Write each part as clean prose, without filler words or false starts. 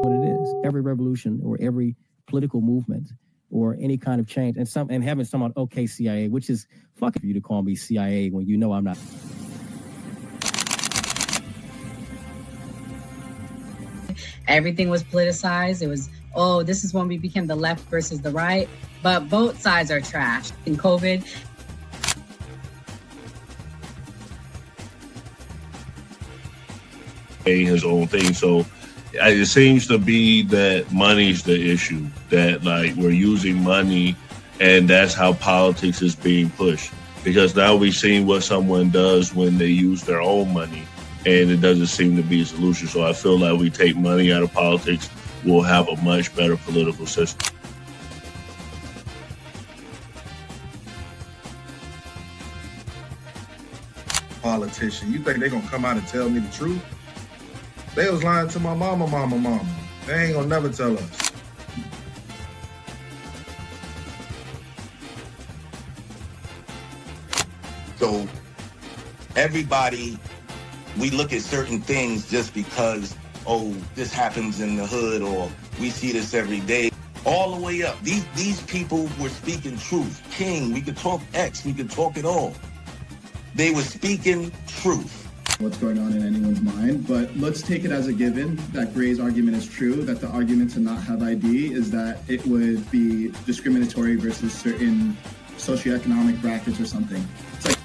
what it is. Every revolution or every political movement or any kind of change, and having someone, okay, CIA, which is fucking for you to call me CIA when you know I'm not. Everything was politicized. It was, oh, this is when we became the left versus the right. But both sides are trash. In COVID, his own thing. So it seems to be that money's the issue, that like we're using money and that's how politics is being pushed. Because now we've seen what someone does when they use their own money and it doesn't seem to be a solution. So I feel like we take money out of politics, we'll have a much better political system. Politician, you think they're gonna come out and tell me the truth? They was lying to my mama. They ain't gonna never tell us. So everybody, we look at certain things just because, oh, this happens in the hood or we see this every day. All the way up. These people were speaking truth. King, we could talk X, we could talk it all. They were speaking truth. What's going on in anyone's mind, but let's take it as a given that Gray's argument is true, that the argument to not have ID is that it would be discriminatory versus certain socioeconomic brackets or something. It's like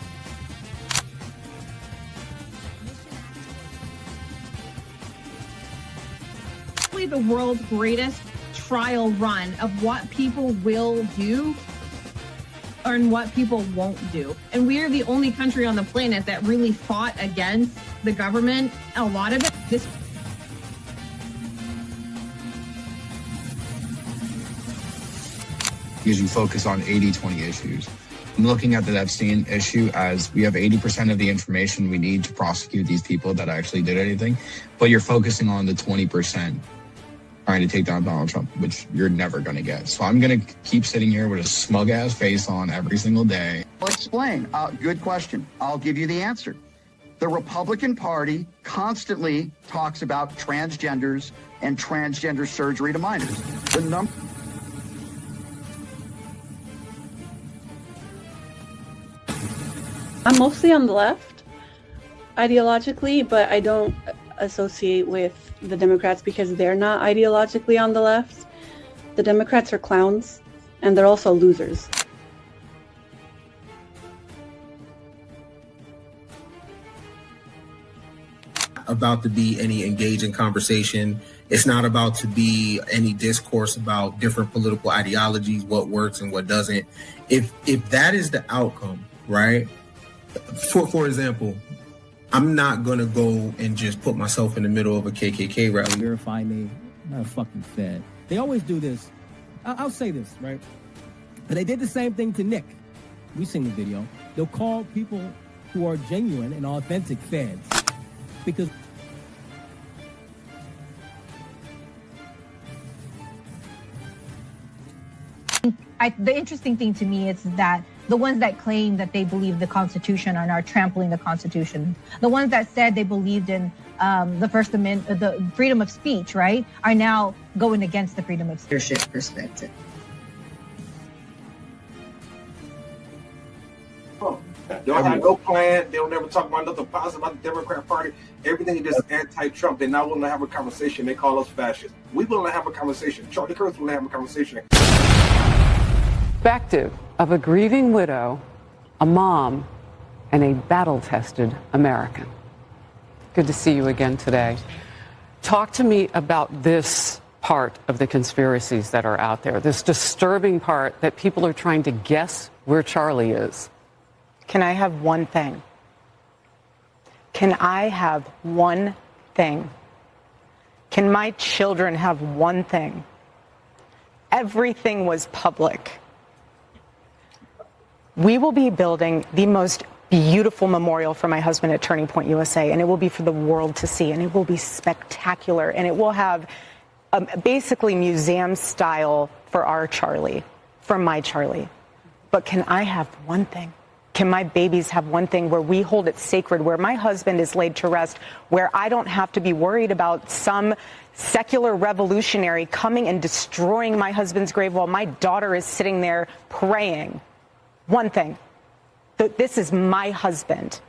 the world's greatest trial run of what people will do and what people won't do. And we are the only country on the planet that really fought against the government. A lot of it, because you focus on 80-20 issues. I'm looking at the Epstein issue as we have 80% of the information we need to prosecute these people that actually did anything, but you're focusing on the 20% trying to take down Donald Trump, which you're never going to get. So I'm going to keep sitting here with a smug-ass face on every single day. I'll explain. Good question. I'll give you the answer. The Republican Party constantly talks about transgenders and transgender surgery to minors. I'm mostly on the left, ideologically, but I don't associate with the Democrats because they're not ideologically on the left. The Democrats are clowns, and they're also losers. About to be any engaging conversation. It's not about to be any discourse about different political ideologies, what works and what doesn't. If that is the outcome, right? For example, I'm not going to go and just put myself in the middle of a KKK rally. Verify me. I'm not a fucking Fed. They always do this. I'll say this, right? But they did the same thing to Nick. We've seen the video. They'll call people who are genuine and authentic Feds. Because the interesting thing to me is that the ones that claim that they believe the Constitution are now trampling the Constitution. The ones that said they believed in the First Amendment, the freedom of speech, right, are now going against the freedom of speech. leadership perspective. They don't have no plan. They don't ever talk about nothing positive about the Democrat Party. Everything is just anti-Trump. They're not willing to have a conversation. They call us fascists. We're willing to have a conversation. Charlie Kirk is willing to have a conversation. Perspective of a grieving widow, a mom, and a battle-tested American. Good to see you again today. Talk to me about this part of the conspiracies that are out there, this disturbing part that people are trying to guess where Charlie is. Can I have one thing? Can I have one thing? Can my children have one thing? Everything was public. We will be building the most beautiful memorial for my husband at Turning Point USA, and it will be for the world to see, and it will be spectacular, and it will have basically museum style for our Charlie, for my Charlie. But can I have one thing? Can my babies have one thing where we hold it sacred, where my husband is laid to rest, where I don't have to be worried about some secular revolutionary coming and destroying my husband's grave while my daughter is sitting there praying? One thing. This is my husband.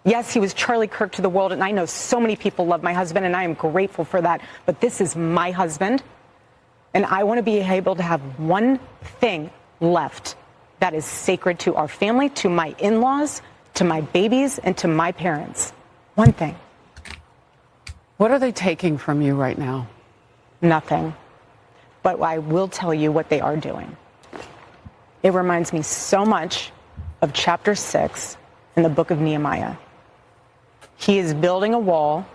Yes, he was Charlie Kirk to the world, and I know so many people love my husband, and I am grateful for that. But this is my husband, and I want to be able to have one thing left that is sacred to our family, to my in-laws, to my babies, and to my parents. One thing. What are they taking from you right now? Nothing. But I will tell you what they are doing. It reminds me so much of chapter 6 in the book of Nehemiah. He is building a wall,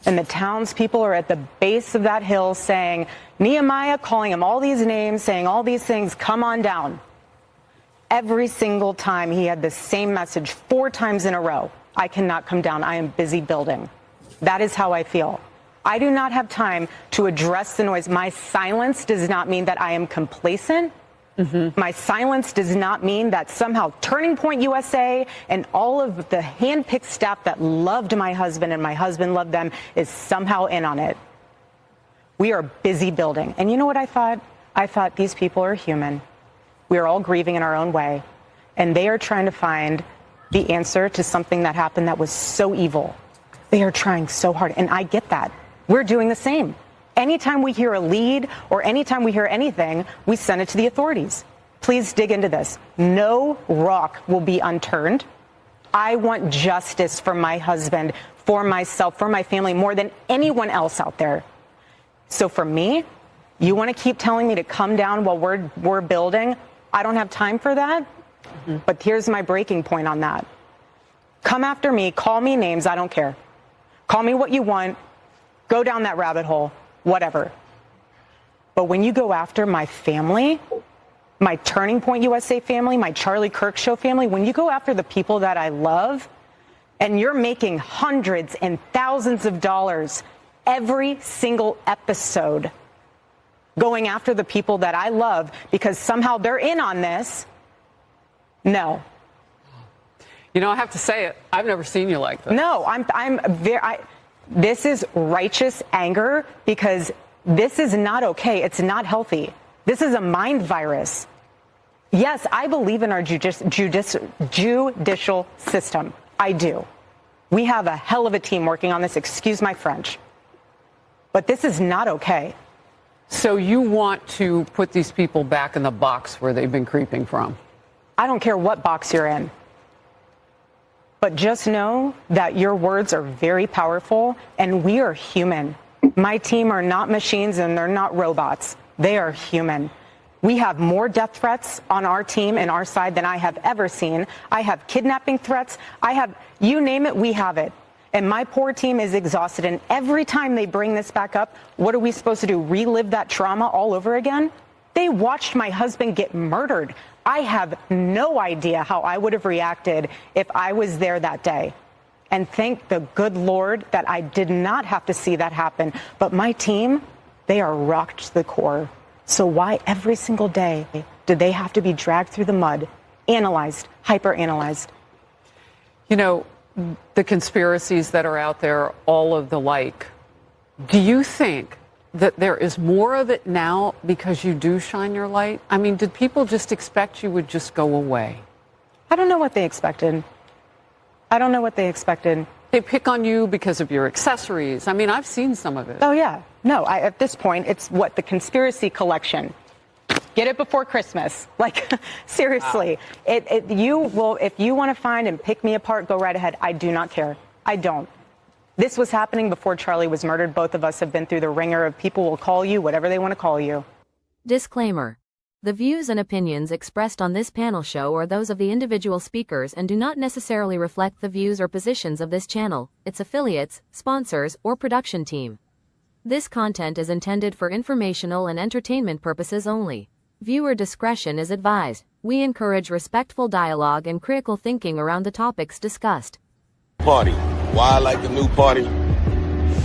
and the townspeople are at the base of that hill saying, Nehemiah, calling him all these names, saying all these things, come on down. Every single time he had the same message 4 times in a row. I cannot come down. I am busy building. That is how I feel. I do not have time to address the noise. My silence does not mean that I am complacent. My silence does not mean that somehow Turning Point USA and all of the handpicked staff that loved my husband and my husband loved them is somehow in on it. We are busy building. And you know what I thought? I thought these people are human. We are all grieving in our own way. And they are trying to find the answer to something that happened that was so evil. They are trying so hard. And I get that. We're doing the same. Anytime we hear a lead or anytime we hear anything, we send it to the authorities. Please dig into this. No rock will be unturned. I want justice for my husband, for myself, for my family, more than anyone else out there. So for me, you want to keep telling me to come down while we're building? I don't have time for that. But here's my breaking point on that. Come after me, call me names, I don't care. Call me what you want, go down that rabbit hole. Whatever. But when you go after my family, my Turning Point USA family, my Charlie Kirk Show family, when you go after the people that I love, and you're making hundreds and thousands of dollars every single episode going after the people that I love because somehow they're in on this, no. You know, I have to say it. I've never seen you like this. No, this is righteous anger because this is not okay. It's not healthy. This is a mind virus. Yes, I believe in our judicial system. I do. We have a hell of a team working on this. Excuse my French. But this is not okay. So you want to put these people back in the box where they've been creeping from? I don't care what box you're in. But just know that your words are very powerful, and we are human. My team are not machines, and they're not robots. They are human. We have more death threats on our team and our side than I have ever seen. I have kidnapping threats. I have, you name it, we have it. And my poor team is exhausted. And every time they bring this back up, what are we supposed to do? Relive that trauma all over again? They watched my husband get murdered. I have no idea how I would have reacted if I was there that day. And thank the good Lord that I did not have to see that happen. But my team, they are rocked to the core. So why every single day do they have to be dragged through the mud, analyzed, hyper-analyzed? You know, the conspiracies that are out there, all of the like, do you think that there is more of it now because you do shine your light? I mean, did people just expect you would just go away? I don't know what they expected. I don't know what they expected. They pick on you because of your accessories. I mean, I've seen some of it. Oh, yeah. No, at this point, it's what? The conspiracy collection. Get it before Christmas. Like, seriously. Wow. You will, if you want to find and pick me apart, go right ahead. I do not care. I don't. This was happening before Charlie was murdered. Both of us have been through the ringer of people will call you whatever they want to call you. Disclaimer. The views and opinions expressed on this panel show are those of the individual speakers and do not necessarily reflect the views or positions of this channel, its affiliates, sponsors, or production team. This content is intended for informational and entertainment purposes only. Viewer discretion is advised. We encourage respectful dialogue and critical thinking around the topics discussed. Party. Why I like the new party?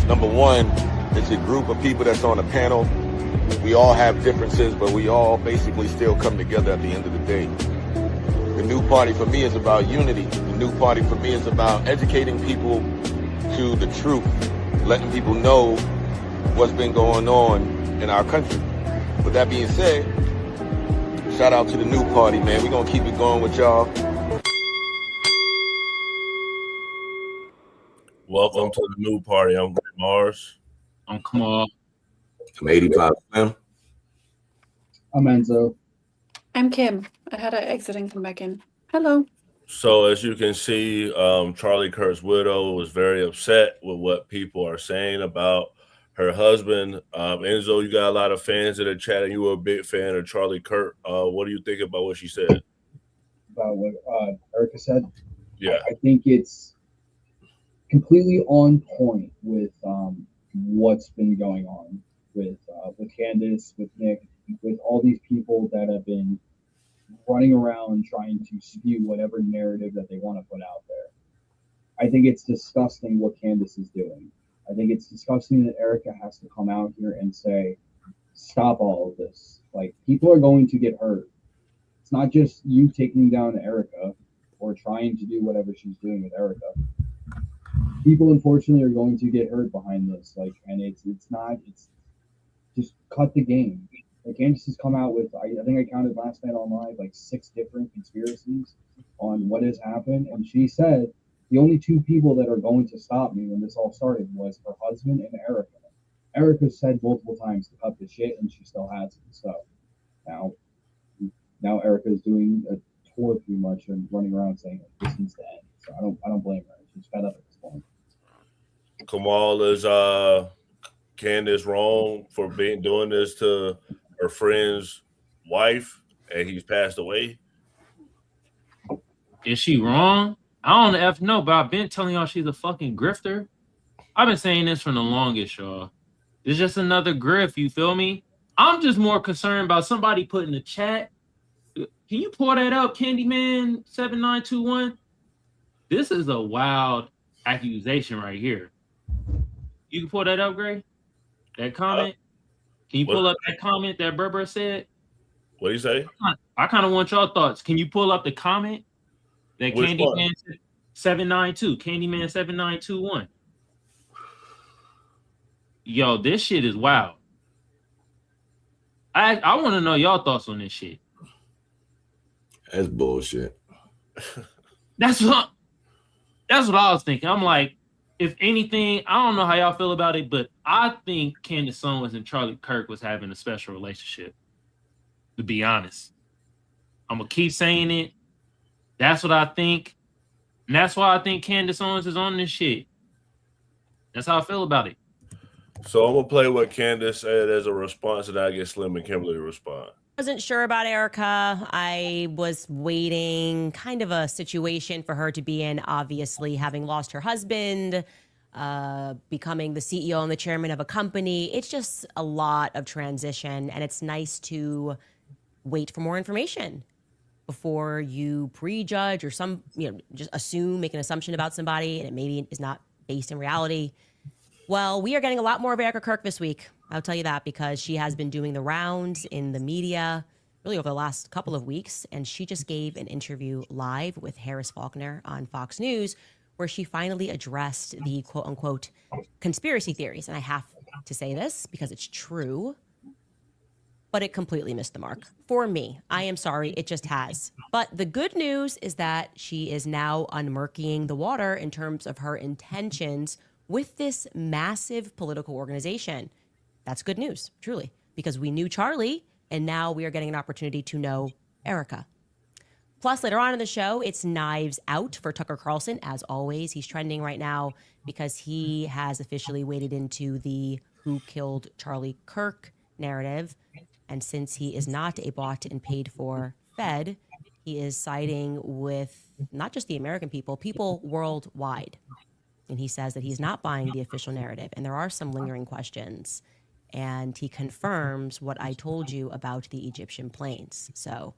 Number one, it's a group of people that's on a panel. We all have differences, but we all basically still come together at the end of the day. The new party for me is about unity. The new party for me is about educating people to the truth, letting people know what's been going on in our country. With that being said, shout out to the new party, man. We're going to keep it going with y'all. Welcome to the new party. I'm Greg Mars. I'm Kamal. I'm 85 Slim. I'm Enzo. I'm Kim. I had to exit and come back in. Hello. So as you can see, Charlie Kirk's widow was very upset with what people are saying about her husband. Enzo, you got a lot of fans in the chat, and you were a big fan of Charlie Kirk. What do you think about what she said? About what Erika said? Yeah. I think it's completely on point with what's been going on with Candace, with Nick, with all these people that have been running around trying to spew whatever narrative that they want to put out there. I think it's disgusting what Candace is doing. I think it's disgusting that Erika has to come out here and say, stop all of this. Like, people are going to get hurt. It's not just you taking down Erika or trying to do whatever she's doing with Erika. People, unfortunately, are going to get hurt behind this. Like, and it's just cut the game. Like, Candace has come out with, I think I counted last night on live, like 6 different conspiracies on what has happened. And she said, the only 2 people that are going to stop me when this all started was her husband and Erika. Erika said multiple times to cut the shit, and she still hasn't. So now Erika is doing a tour pretty much and running around saying this needs to end. So I don't blame her. She's fed up at this point. Kamal, is Candace wrong for doing this to her friend's wife, and he's passed away? Is she wrong? I don't know, but I've been telling y'all she's a fucking grifter. I've been saying this from the longest, y'all. It's just another grift, you feel me? I'm just more concerned about somebody put in the chat. Can you pull that up, Candyman7921? This is a wild accusation right here. You can pull that up, Gray? That comment? Can you pull up that comment that Berber said? What do you say? I kind of want y'all thoughts. Can you pull up the comment that Candyman792, Candyman7921? Yo, this shit is wild. I want to know y'all thoughts on this shit. That's bullshit. That's what I was thinking. I'm like, if anything, I don't know how y'all feel about it, but I think Candace Owens and Charlie Kirk was having a special relationship, to be honest. I'm going to keep saying it. That's what I think. And that's why I think Candace Owens is on this shit. That's how I feel about it. So I'm going to play what Candace said as a response, and I get Slim and Kimberly to respond. Wasn't sure about Erika. I was waiting, kind of a situation for her to be in, obviously, having lost her husband, becoming the CEO and the chairman of a company. It's just a lot of transition, and it's nice to wait for more information before you prejudge or just assume, make an assumption about somebody, and it maybe is not based in reality. Well, we are getting a lot more of Erika Kirk this week. I'll tell you that, because she has been doing the rounds in the media really over the last couple of weeks. And she just gave an interview live with Harris Faulkner on Fox News, where she finally addressed the quote unquote conspiracy theories. And I have to say this because it's true, but it completely missed the mark for me. I am sorry. It just has. But the good news is that she is now unmurkying the water in terms of her intentions with this massive political organization. That's good news, truly, because we knew Charlie, and now we are getting an opportunity to know Erika. Plus, later on in the show, it's Knives Out for Tucker Carlson. As always, he's trending right now because he has officially waded into the who killed Charlie Kirk narrative. And since he is not a bought and paid for Fed, he is siding with not just the American people worldwide. And he says that he's not buying the official narrative. And there are some lingering questions. And he confirms what I told you about the Egyptian planes. So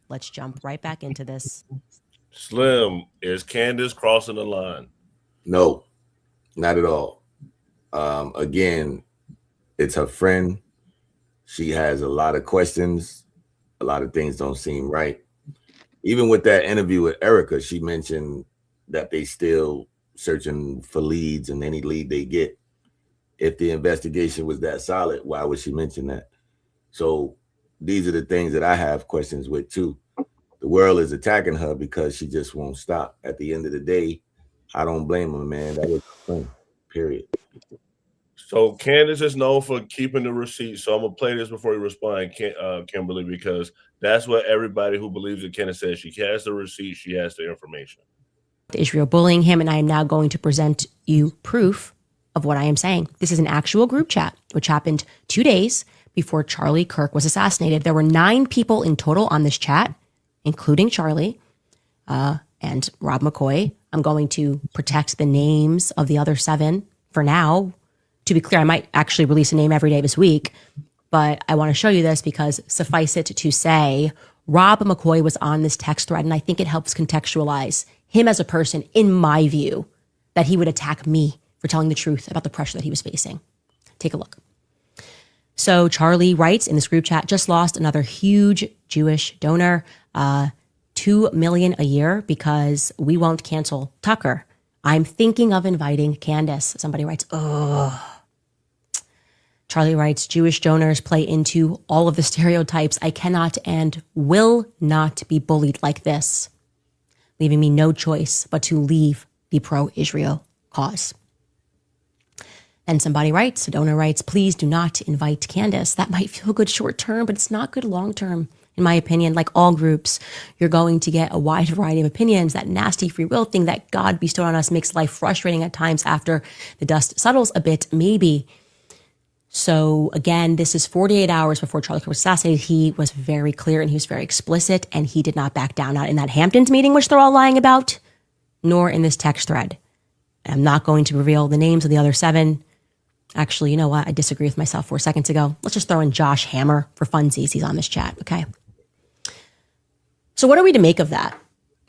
let's jump right back into this. Slim, is Candace crossing the line? No, not at all. Again, it's her friend. She has a lot of questions. A lot of things don't seem right. even with that interview with Erika, she mentioned that they still searching for leads, and any lead they get, if the investigation was that solid, why would she mention that? So these are the things that I have questions with too. The world is attacking her because she just won't stop. At the end of the day, I don't blame her, man. That was fun, period. So Candace is known for keeping the receipts. So I'm gonna play this before you respond, Kimberly, because that's what everybody who believes in Candace says. She has the receipts, she has the information. Israel bullying him, and I am now going to present you proof of what I am saying. This is an actual group chat, which happened 2 days before Charlie Kirk was assassinated. There were 9 people in total on this chat, including Charlie and Rob McCoy. I'm going to protect the names of the other 7 for now. To be clear, I might actually release a name every day this week, but I want to show you this because suffice it to say, Rob McCoy was on this text thread, and I think it helps contextualize him as a person, in my view, that he would attack me for telling the truth about the pressure that he was facing. Take a look. So Charlie writes in this group chat, just lost another huge Jewish donor, $2 million a year because we won't cancel Tucker. I'm thinking of inviting Candace. Somebody writes, oh. Charlie writes, Jewish donors play into all of the stereotypes. I cannot and will not be bullied like this, leaving me no choice but to leave the pro-Israel cause. And somebody writes, a donor writes, please do not invite Candace. That might feel good short term, but it's not good long term. In my opinion, like all groups, you're going to get a wide variety of opinions. That nasty free will thing that God bestowed on us makes life frustrating at times after the dust settles a bit, maybe. So again, this is 48 hours before Charlie Kirk was assassinated. He was very clear and he was very explicit, and he did not back down, not in that Hamptons meeting, which they're all lying about, nor in this text thread. I'm not going to reveal the names of the other 7. Actually, you know what? I disagree with myself 4 seconds ago. Let's just throw in Josh Hammer for funsies. He's on this chat, okay? So what are we to make of that?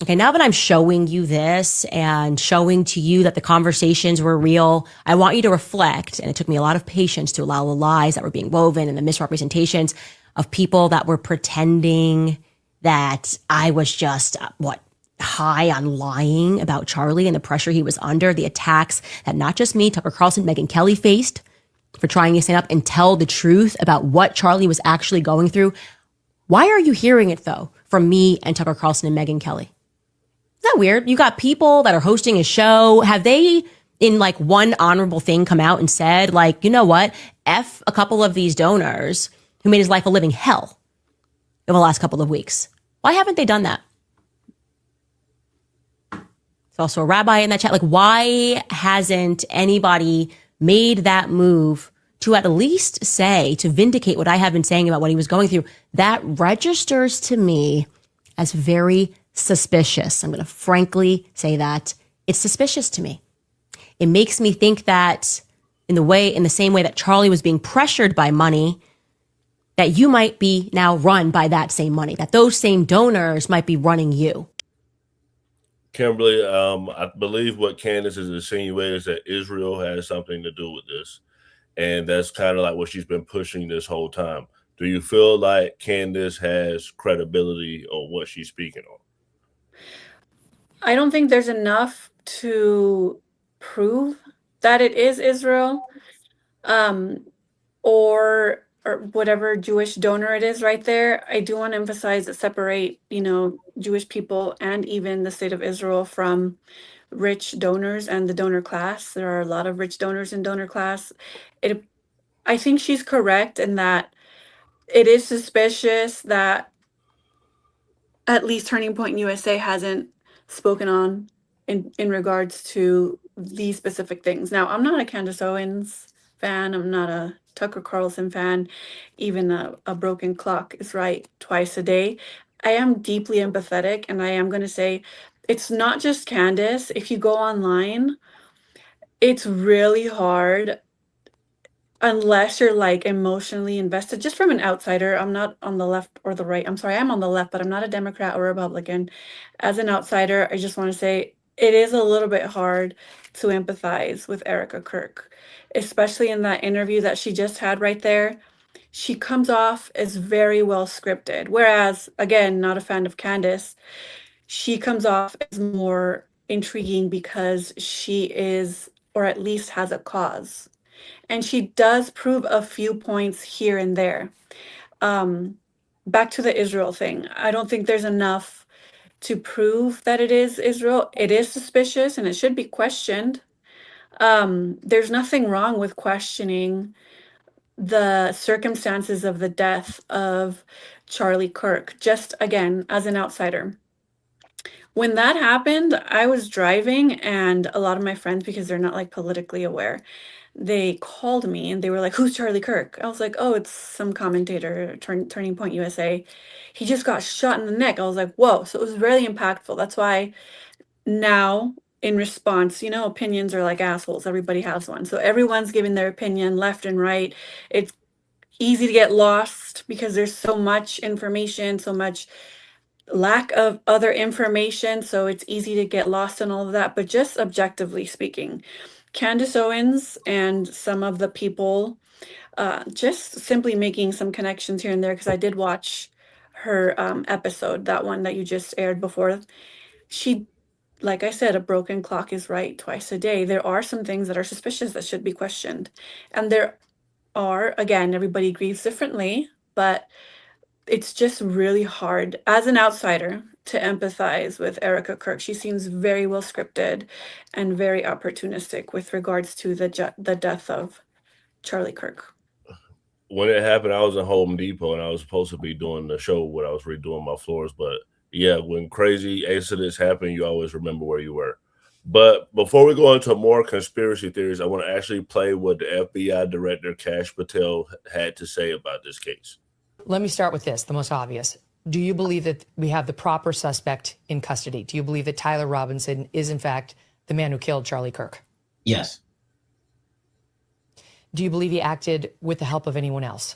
Okay, now that I'm showing you this and showing to you that the conversations were real, I want you to reflect, and it took me a lot of patience to allow the lies that were being woven and the misrepresentations of people that were pretending that I was just, high on lying about Charlie and the pressure he was under, the attacks that not just me, Tucker Carlson, Megyn Kelly faced for trying to stand up and tell the truth about what Charlie was actually going through. Why are you hearing it, though, from me and Tucker Carlson and Megyn Kelly? Isn't that weird? You got people that are hosting a show. Have they, in like one honorable thing, come out and said, like, you know what? F a couple of these donors who made his life a living hell in the last couple of weeks. Why haven't they done that? There's also a rabbi in that chat. Like, why hasn't anybody made that move to at least say, to vindicate what I have been saying about what he was going through? That registers to me as very suspicious. I'm going to frankly say that it's suspicious to me. It makes me think that in the same way that Charlie was being pressured by money, that you might be now run by that same money, that those same donors might be running you. Kimberly, I believe what Candace is insinuating is that Israel has something to do with this. And that's kind of like what she's been pushing this whole time. Do you feel like Candace has credibility on what she's speaking on? I don't think there's enough to prove that it is Israel, or whatever Jewish donor it is right there. I do want to emphasize that separate, Jewish people and even the state of Israel from rich donors and the donor class. There are a lot of rich donors in donor class. I think she's correct in that it is suspicious that at least Turning Point USA hasn't spoken on in regards to these specific things. Now, I'm not a Candace Owens fan. I'm not a Tucker Carlson fan. Even a broken clock is right twice a day. I am deeply empathetic, and I am going to say it's not just Candace. If you go online, it's really hard unless you're like emotionally invested. Just from an outsider, I'm not on the left or the right. I'm sorry, I'm on the left, but I'm not a Democrat or Republican. As an outsider, I just want to say it is a little bit hard to empathize with Erika Kirk, especially in that interview that she just had right there. she comes off as very well scripted. Whereas, again, not a fan of Candace, she comes off as more intriguing because she is, or at least has a cause. And she does prove a few points here and there. Back to the Israel thing. I don't think there's enough to prove that it is Israel. It is suspicious and it should be questioned. There's nothing wrong with questioning the circumstances of the death of Charlie Kirk, just again, as an outsider. When that happened, I was driving, and a lot of my friends, because they're not like politically aware, they called me and they were like, "Who's Charlie Kirk?" I was like, "Oh, it's some commentator, Turning Point USA. He just got shot in the neck." I was like, "Whoa." So it was really impactful. That's why now, in response, you know, opinions are like assholes. Everybody has one. So everyone's giving their opinion left and right. It's easy to get lost because there's so much information, so much lack of other information. So it's easy to get lost in all of that. But just objectively speaking, Candace Owens and some of the people just simply making some connections here and there, because I did watch her episode, that one that you just aired before. She, like I said, a broken clock is right twice a day. There are some things that are suspicious that should be questioned. And there are, again, everybody grieves differently, but it's just really hard as an outsider to empathize with Erika Kirk. She seems very well scripted and very opportunistic with regards to the death of Charlie Kirk. When it happened, I was in Home Depot and I was supposed to be doing the show where I was redoing my floors. But yeah, when crazy incidents happen, you always remember where you were. But before we go into more conspiracy theories, I want to actually play what the FBI Director Kash Patel had to say about this case. Let me start with this, the most obvious. Do you believe that we have the proper suspect in custody? Do you believe that Tyler Robinson is, in fact, the man who killed Charlie Kirk? Yes. Do you believe he acted with the help of anyone else?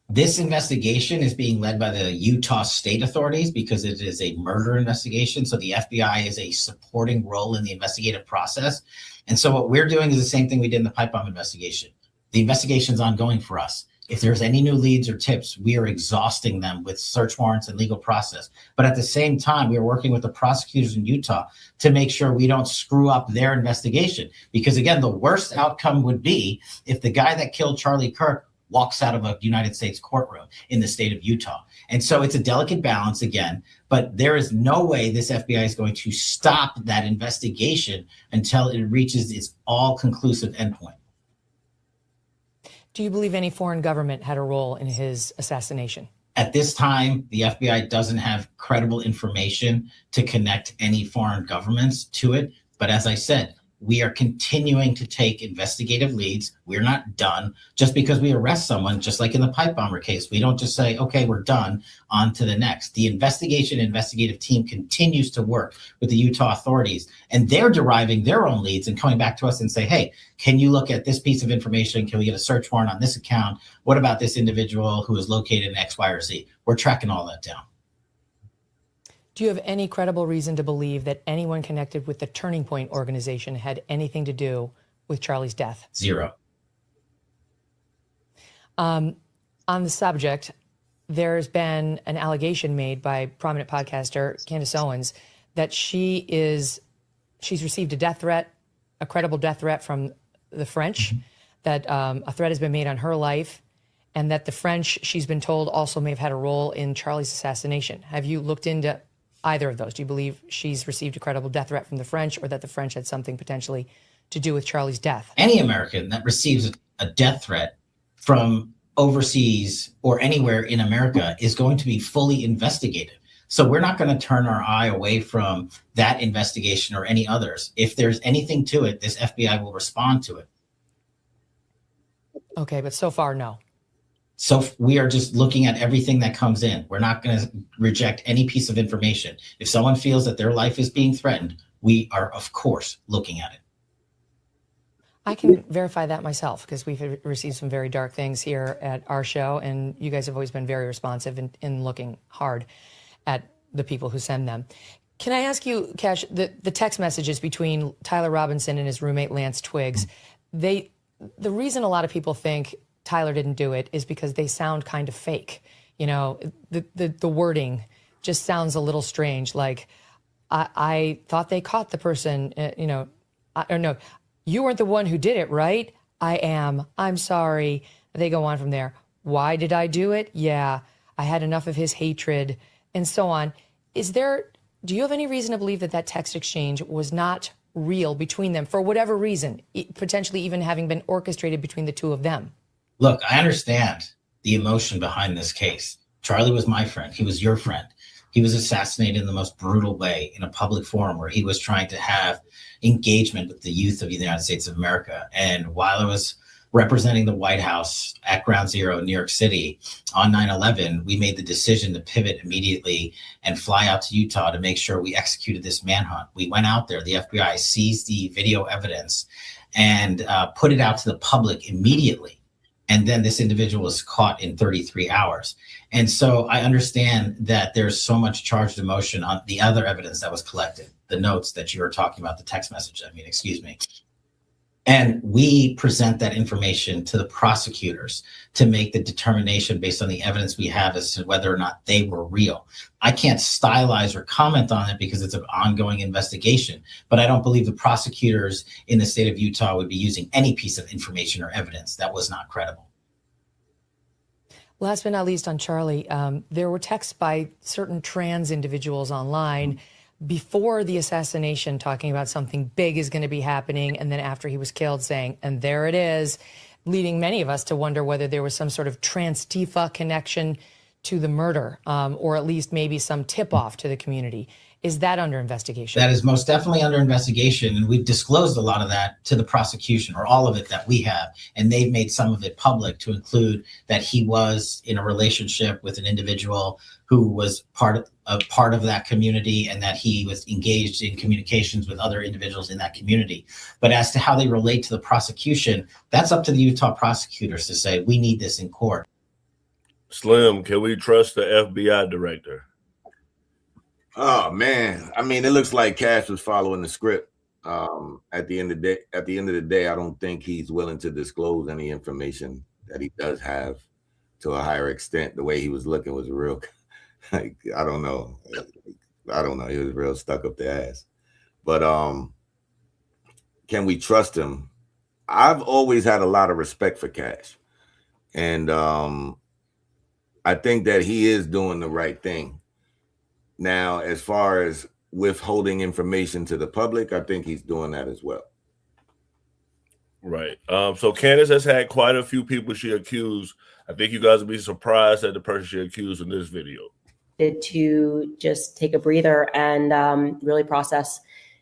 This investigation is being led by the Utah state authorities because it is a murder investigation. So the FBI is a supporting role in the investigative process. And so what we're doing is the same thing we did in the pipe bomb investigation. The investigation is ongoing for us. If there's any new leads or tips, we are exhausting them with search warrants and legal process. But at the same time, we are working with the prosecutors in Utah to make sure we don't screw up their investigation. Because again, the worst outcome would be if the guy that killed Charlie Kirk walks out of a United States courtroom in the state of Utah. And so it's a delicate balance again, but there is no way this FBI is going to stop that investigation until it reaches its all-conclusive endpoint. Do you believe any foreign government had a role in his assassination? At this time, the FBI doesn't have credible information to connect any foreign governments to it. But as I said, we are continuing to take investigative leads. We're not done. Just because we arrest someone, just like in the pipe bomber case, we don't just say, okay, we're done, on to the next. The investigative team continues to work with the Utah authorities, and they're deriving their own leads and coming back to us and say, hey, can you look at this piece of information? Can we get a search warrant on this account? What about this individual who is located in X, Y, or Z? We're tracking all that down. Do you have any credible reason to believe that anyone connected with the Turning Point organization had anything to do with Charlie's death? Zero. On the subject, there's been an allegation made by prominent podcaster Candace Owens that she's received a death threat, a credible death threat from the French, that a threat has been made on her life, and that the French, she's been told, also may have had a role in Charlie's assassination. Have you looked into either of those? Do you believe she's received a credible death threat from the French, or that the French had something potentially to do with Charlie's death? Any American that receives a death threat from overseas or anywhere in America is going to be fully investigated. So we're not going to turn our eye away from that investigation or any others. If there's anything to it, this FBI will respond to it. Okay, but so far, no. So we are just looking at everything that comes in. We're not going to reject any piece of information. If someone feels that their life is being threatened, we are, of course, looking at it. I can verify that myself, because we've received some very dark things here at our show, and you guys have always been very responsive in looking hard at the people who send them. Can I ask you, Kash, the text messages between Tyler Robinson and his roommate Lance Twiggs, the reason a lot of people think Tyler didn't do it is because they sound kind of fake. You know, the wording just sounds a little strange. Like, I thought they caught the person, you know, or no, you weren't the one who did it, right? I am. I'm sorry. They go on from there. Why did I do it? Yeah, I had enough of his hatred, and so on. Do you have any reason to believe that that text exchange was not real between them for whatever reason, potentially even having been orchestrated between the two of them? Look, I understand the emotion behind this case. Charlie was my friend. He was your friend. He was assassinated in the most brutal way in a public forum where he was trying to have engagement with the youth of the United States of America. And while I was representing the White House at Ground Zero in New York City on 9/11, we made the decision to pivot immediately and fly out to Utah to make sure we executed this manhunt. We went out there, the FBI seized the video evidence and put it out to the public immediately. And then this individual was caught in 33 hours. And so I understand that there's so much charged emotion on the other evidence that was collected, the notes that you were talking about, the text message, excuse me. And we present that information to the prosecutors to make the determination based on the evidence we have as to whether or not they were real. I can't stylize or comment on it because it's an ongoing investigation, but I don't believe the prosecutors in the state of Utah would be using any piece of information or evidence that was not credible. Last but not least on Charlie, there were texts by certain trans individuals online before the assassination talking about something big is going to be happening, and then after he was killed saying, and there it is, leading many of us to wonder whether there was some sort of trans-Tifa connection to the murder, or at least maybe some tip-off to the community. Is that under investigation? That is most definitely under investigation, and we've disclosed a lot of that to the prosecution, or all of it that we have, and they've made some of it public to include that he was in a relationship with an individual who was part of that community, and that he was engaged in communications with other individuals in that community. But as to how they relate to the prosecution, that's up to the Utah prosecutors to say, we need this in court. Slim, can we trust the FBI director? Oh man, I mean, it looks like Cash was following the script. At the end of the day, I don't think he's willing to disclose any information that he does have to a higher extent. The way he was looking was real, like I don't know. He was real stuck up the ass. But can we trust him? I've always had a lot of respect for Cash, and I think that he is doing the right thing. Now, as far as withholding information to the public, I think he's doing that as well. Right. So Candace has had quite a few people she accused. I think you guys will be surprised at the person she accused in this video. To just take a breather and really process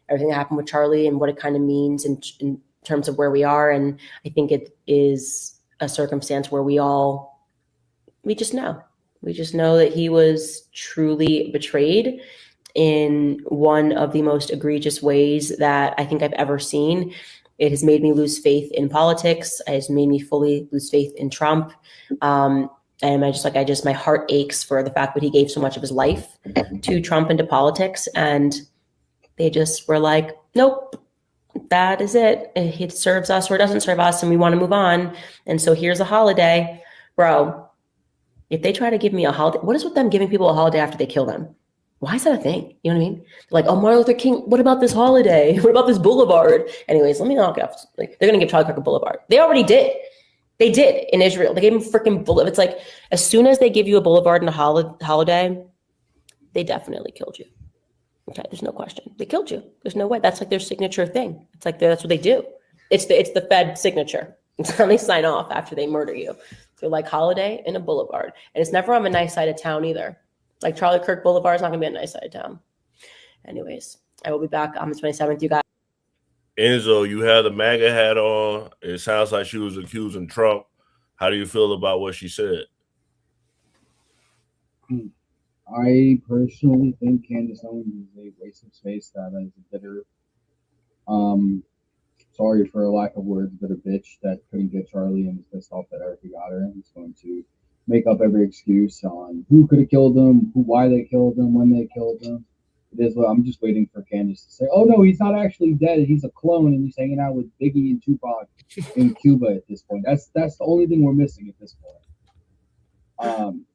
everything that happened with Charlie and what it kind of means in terms of where we are. And I think it is a circumstance where we just know. We just know that he was truly betrayed in one of the most egregious ways that I think I've ever seen. It has made me lose faith in politics. It has made me fully lose faith in Trump. And my heart aches for the fact that he gave so much of his life to Trump and to politics. And they just were like, nope, that is it. It serves us or it doesn't serve us, and we want to move on. And so here's a holiday. Bro, if they try to give me a holiday, what is with them giving people a holiday after they kill them? Why is that a thing? You know what I mean? Like, oh, Martin Luther King, what about this holiday? What about this boulevard? Anyways, let me knock off. Like, they're going to give Charlie Kirk a boulevard. They already did. They did in Israel. They gave him freaking boulevard. It's like, as soon as they give you a boulevard and a holiday, they definitely killed you. Okay, there's no question. They killed you. There's no way. That's like their signature thing. It's like that's what they do. It's the Fed signature. It's how they sign off after they murder you. They're like holiday and a boulevard. And it's never on a nice side of town either. Like Charlie Kirk Boulevard is not going to be a nice side of town. Anyways, I will be back on the 27th, you guys. Enzo, you had the MAGA hat on. It sounds like she was accusing Trump. How do you feel about what she said? I personally think Candace Owens is a waste of space that is a bitter, sorry for a lack of words, bitter bitch that couldn't get Charlie and was pissed off that Erika got her, and is going to make up every excuse on who could have killed him, why they killed him, when they killed him. It is. Well, I'm just waiting for Candace to say, "Oh no, he's not actually dead. He's a clone, and he's hanging out with Biggie and Tupac in Cuba at this point." That's the only thing we're missing at this point.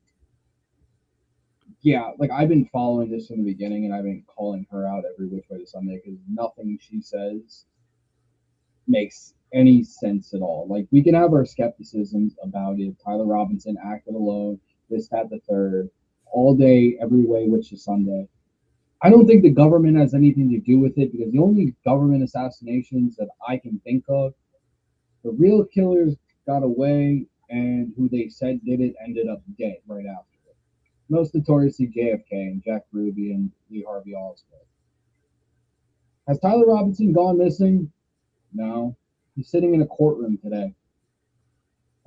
Yeah, like I've been following this from the beginning, and I've been calling her out every which way to Sunday because nothing she says makes any sense at all. Like we can have our skepticisms about it. Tyler Robinson acted alone, this, that, the third, all day, every way, which is Sunday. I don't think the government has anything to do with it because the only government assassinations that I can think of, the real killers got away, and who they said did it ended up dead right after. Most notoriously JFK and Jack Ruby and Lee Harvey Oswald. Has Tyler Robinson gone missing? No. He's sitting in a courtroom today.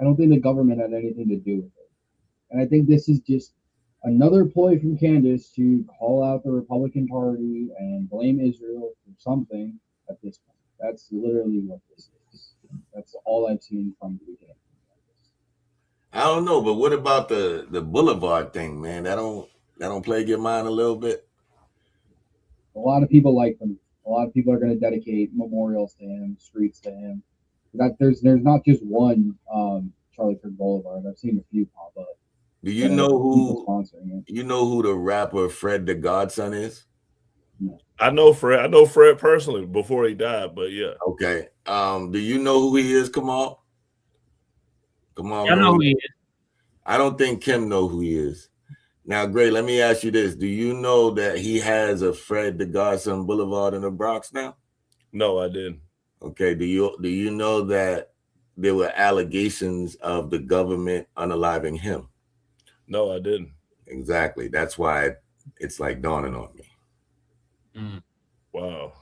I don't think the government had anything to do with it. And I think this is just another ploy from Candace to call out the Republican Party and blame Israel for something at this point. That's literally what this is. That's all I've seen from the beginning. I don't know, but what about the Boulevard thing, man? That don't plague your mind a little bit? A lot of people like him. A lot of people are going to dedicate memorials to him, streets to him. That there's not just one Charlie Kirk Boulevard. I've seen a few pop up. Do you know who the rapper Fred the Godson is? I know Fred. I know Fred personally before he died, but yeah. Okay. Do you know who he is, Kamal? Kamal, I know who he is. I don't think Kim know who he is. Now, Gray, let me ask you this. Do you know that he has a Fred the Godson Boulevard in the Bronx now? No, I didn't. Okay. Do you know that there were allegations of the government unaliving him? No, I didn't. Exactly. That's why it's like dawning on me. Wow.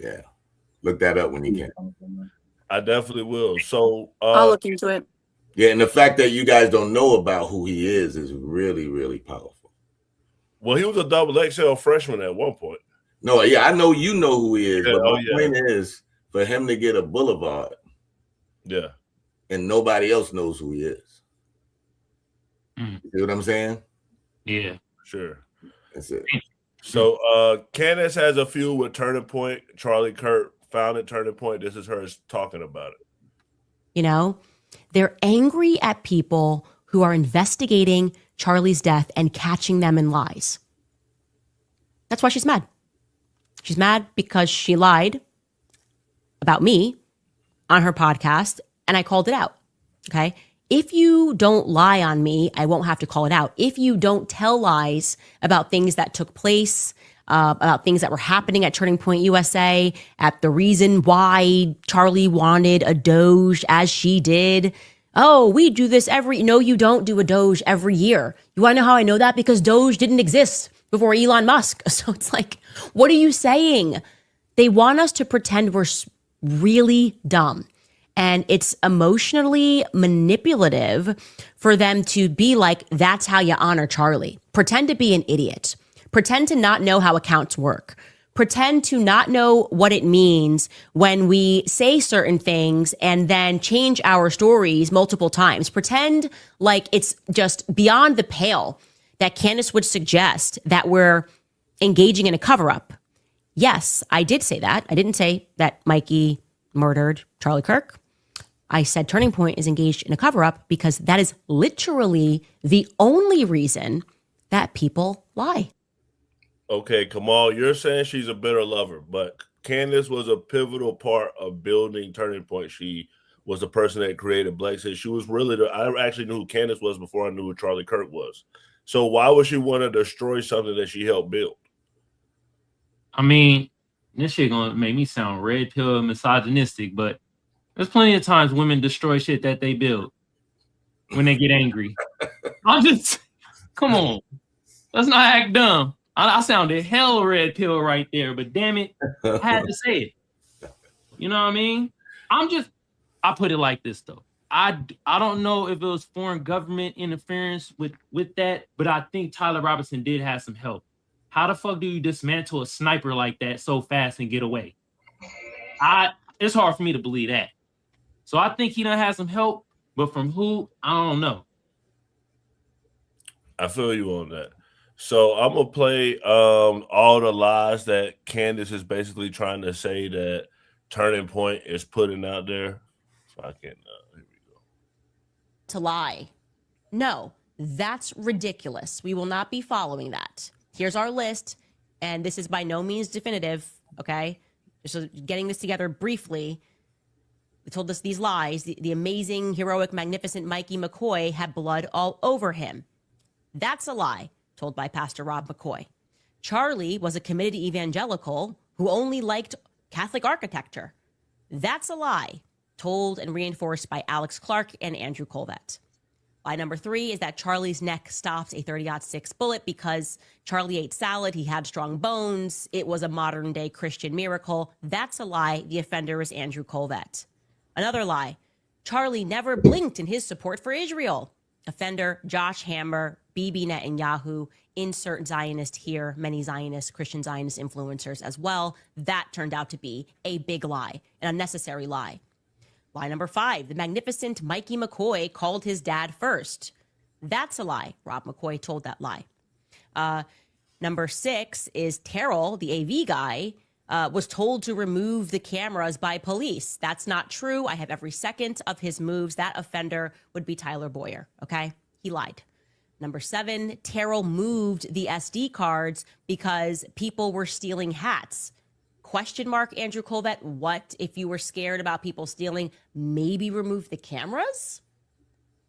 Yeah. Look that up when you can. I definitely will. So I'll look into it. Yeah, and the fact that you guys don't know about who he is really, really powerful. Well, he was a double XL freshman at one point. No, yeah, I know you know who he is, Yeah, but my point is for him to get a boulevard, yeah, and nobody else knows who he is. You see what I'm saying? Yeah, sure. That's it. So Candace has a feud with Turning Point. Charlie Kirk founded Turning Point. This is her talking about it. You know, they're angry at people who are investigating Charlie's death and catching them in lies. That's why she's mad. She's mad because she lied about me on her podcast and I called it out. Okay. If you don't lie on me, I won't have to call it out. If you don't tell lies about things that took place, about things that were happening at Turning Point USA, at the reason why Charlie wanted a Doge as she did. Oh, we do this no, you don't do a Doge every year. You want to know how I know that? Because Doge didn't exist before Elon Musk. So it's like, what are you saying? They want us to pretend we're really dumb. And it's emotionally manipulative for them to be like, that's how you honor Charlie. Pretend to be an idiot. Pretend to not know how accounts work. Pretend to not know what it means when we say certain things and then change our stories multiple times. Pretend like it's just beyond the pale that Candace would suggest that we're engaging in a cover-up. Yes, I did say that. I didn't say that Mikey murdered Charlie Kirk. I said Turning Point is engaged in a cover-up because that is literally the only reason that people lie. Okay, Kamal, you're saying she's a bitter lover, but Candace was a pivotal part of building Turning Point. She was the person that created Black City. She was really I actually knew who Candace was before I knew who Charlie Kirk was. So why would she want to destroy something that she helped build? I mean, this shit gonna make me sound red pill misogynistic, but there's plenty of times women destroy shit that they build when they get angry. Come on. Let's not act dumb. I sounded hell red pill right there, but damn it, I had to say it. You know what I mean? I put it like this though. I don't know if it was foreign government interference with that, but I think Tyler Robinson did have some help. How the fuck do you dismantle a sniper like that so fast and get away? It's hard for me to believe that. So I think he done had some help, but from who, I don't know. I feel you on that. So I'm gonna play all the lies that Candace is basically trying to say that Turning Point is putting out there. So I can to lie. No, that's ridiculous. We will not be following that. Here's our list, and this is by no means definitive, okay? Just getting this together briefly. They told us these lies. The amazing, heroic, magnificent Mikey McCoy had blood all over him. That's a lie, told by Pastor Rob McCoy. Charlie was a committed evangelical who only liked Catholic architecture. That's a lie, told and reinforced by Alex Clark and Andrew Colvett. Lie number 3 is that Charlie's neck stopped a 30-06 bullet because Charlie ate salad, he had strong bones, it was a modern-day Christian miracle. That's a lie. The offender is Andrew Colvett. Another lie, Charlie never blinked in his support for Israel. Offender Josh Hammer, Bibi Netanyahu, insert Zionist here, many Zionist, Christian Zionist influencers as well. That turned out to be a big lie, an unnecessary lie. Lie number 5, the magnificent Mikey McCoy called his dad first. That's a lie. Rob McCoy told that lie. Number 6 is Terrell, the AV guy, was told to remove the cameras by police. That's not true. I have every second of his moves. That offender would be Tyler Boyer, okay? He lied. Number 7, Terrell moved the SD cards because people were stealing hats. Question mark, Andrew Colvett, what if you were scared about people stealing? Maybe remove the cameras?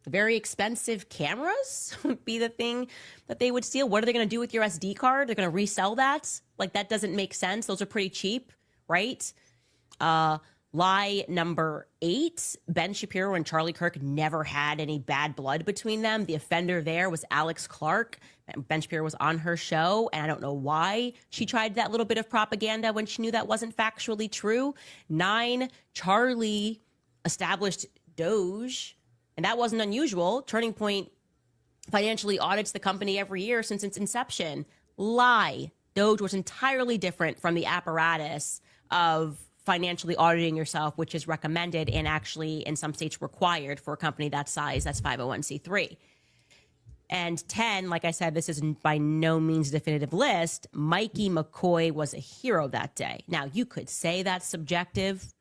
Very expensive cameras would be the thing that they would steal. What are they going to do with your SD card? They're going to resell that? Like, that doesn't make sense. Those are pretty cheap, right? Lie number 8, Ben Shapiro and Charlie Kirk never had any bad blood between them. The offender there was Alex Clark. Ben Shapiro was on her show, and I don't know why she tried that little bit of propaganda when she knew that wasn't factually true. 9, Charlie established Doge, and that wasn't unusual. Turning Point financially audits the company every year since its inception. Lie. Doge was entirely different from the apparatus of financially auditing yourself, which is recommended and actually in some states required for a company that size. That's 501c3. And 10, like I said, this is by no means a definitive list. Mikey McCoy was a hero that day. Now, you could say that's subjective,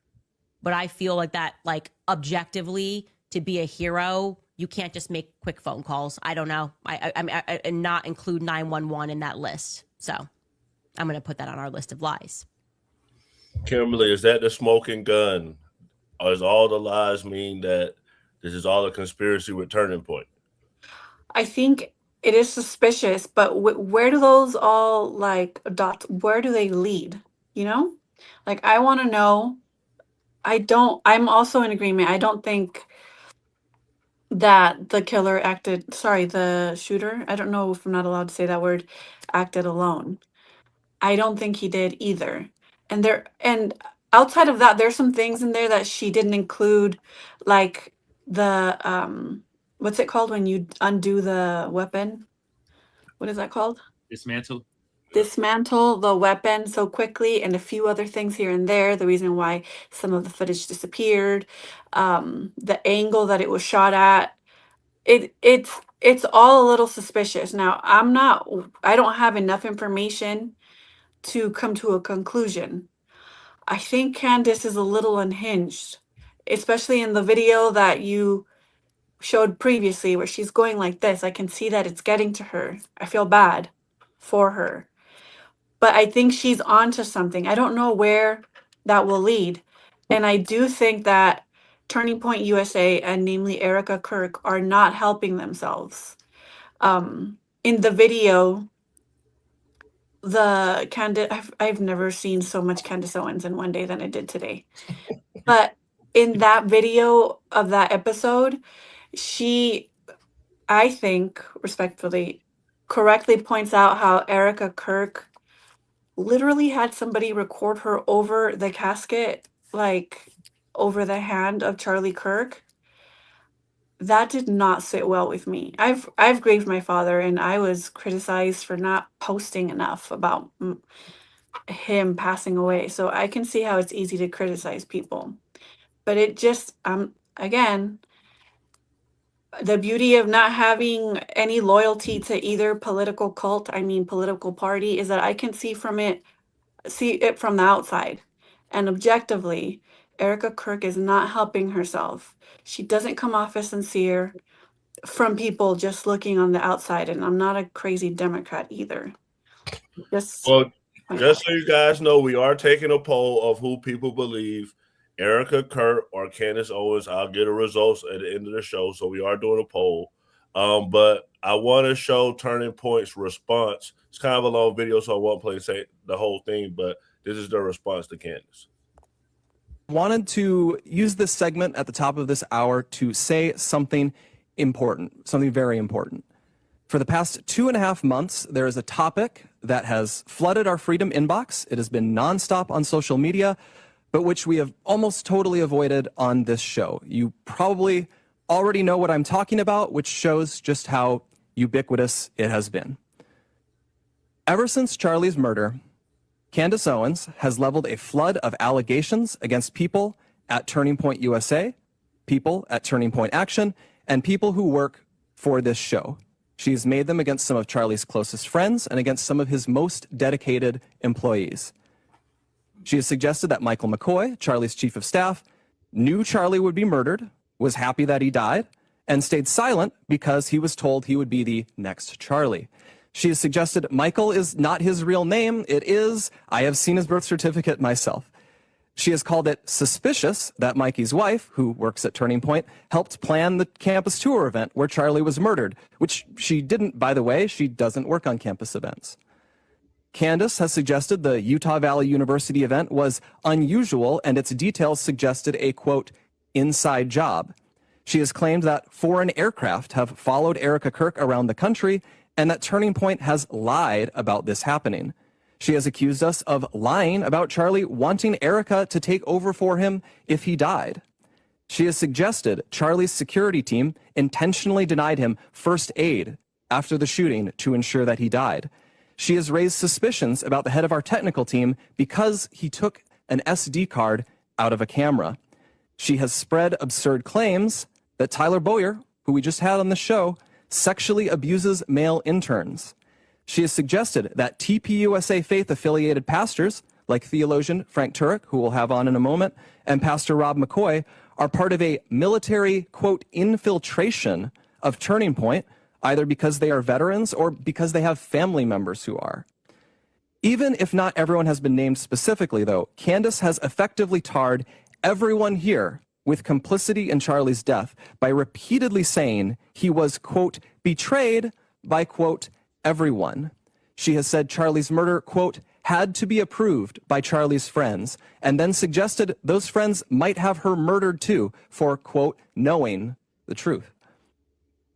but I feel like that, like, objectively, to be a hero, you can't just make quick phone calls. I don't know. I not include 911 in that list. So I'm going to put that on our list of lies. Kimberly, is that the smoking gun? Or does all the lies mean that this is all a conspiracy with Turning Point? I think it is suspicious, but where do those all like dots? Where do they lead? You know, like I want to know. I'm also in agreement. I don't think that the killer acted. Sorry, the shooter. I don't know if I'm not allowed to say that word. Acted alone. I don't think he did either. And outside of that, there's some things in there that she didn't include, like the what's it called when you undo the weapon? What is that called? Dismantle. Dismantle the weapon so quickly, and a few other things here and there. The reason why some of the footage disappeared, the angle that it was shot at. It's all a little suspicious. Now, I don't have enough information to come to a conclusion. I think Candace is a little unhinged, especially in the video that you showed previously where she's going like this. I can see that it's getting to her. I feel bad for her. But I think she's onto something. I don't know where that will lead. And I do think that Turning Point USA and namely Erika Kirk are not helping themselves. In the video, I've never seen so much Candace Owens in one day than I did today. But in that video of that episode, she, I think, respectfully, correctly points out how Erika Kirk literally had somebody record her over the casket, like over the hand of Charlie Kirk. That did not sit well with me. I've grieved my father, and I was criticized for not posting enough about him passing away. So I can see how it's easy to criticize people. But it just again, the beauty of not having any loyalty to either political cult, political party, is that I can see it from the outside. And objectively, Erika Kirk is not helping herself. She doesn't come off as sincere from people just looking on the outside. And I'm not a crazy Democrat either. Well, just so you guys know, we are taking a poll of who people believe, Erika Kirk or Candace Owens. I'll get the results at the end of the show. So we are doing a poll. But I want to show Turning Point's response. It's kind of a long video, so I won't play the whole thing, but this is their response to Candace. Wanted to use this segment at the top of this hour to say something important, something very important. For the past 2.5 months, there is a topic that has flooded our Freedom inbox. It has been nonstop on social media, but which we have almost totally avoided on this show. You probably already know what I'm talking about, which shows just how ubiquitous it has been. Ever since Charlie's murder, Candace Owens has leveled a flood of allegations against people at Turning Point USA, people at Turning Point Action, and people who work for this show. She's made them against some of Charlie's closest friends and against some of his most dedicated employees. She has suggested that Michael McCoy, Charlie's chief of staff, knew Charlie would be murdered, was happy that he died, and stayed silent because he was told he would be the next Charlie. She has suggested Michael is not his real name. It is. I have seen his birth certificate myself. She has called it suspicious that Mikey's wife, who works at Turning Point, helped plan the campus tour event where Charlie was murdered, which she didn't, by the way. She doesn't work on campus events. Candace has suggested the Utah Valley University event was unusual and its details suggested a, quote, inside job. She has claimed that foreign aircraft have followed Erika Kirk around the country and that Turning Point has lied about this happening. She has accused us of lying about Charlie wanting Erika to take over for him if he died. She has suggested Charlie's security team intentionally denied him first aid after the shooting to ensure that he died. She has raised suspicions about the head of our technical team because he took an SD card out of a camera. She has spread absurd claims that Tyler Boyer, who we just had on the show, sexually abuses male interns. She has suggested that TPUSA faith-affiliated pastors, like theologian Frank Turek, who we'll have on in a moment, and Pastor Rob McCoy, are part of a military, quote, infiltration of Turning Point, either because they are veterans or because they have family members who are. Even if not everyone has been named specifically, though, Candace has effectively tarred everyone here with complicity in Charlie's death by repeatedly saying he was, quote, betrayed by, quote, everyone. She has said Charlie's murder, quote, had to be approved by Charlie's friends, and then suggested those friends might have her murdered too for, quote, knowing the truth.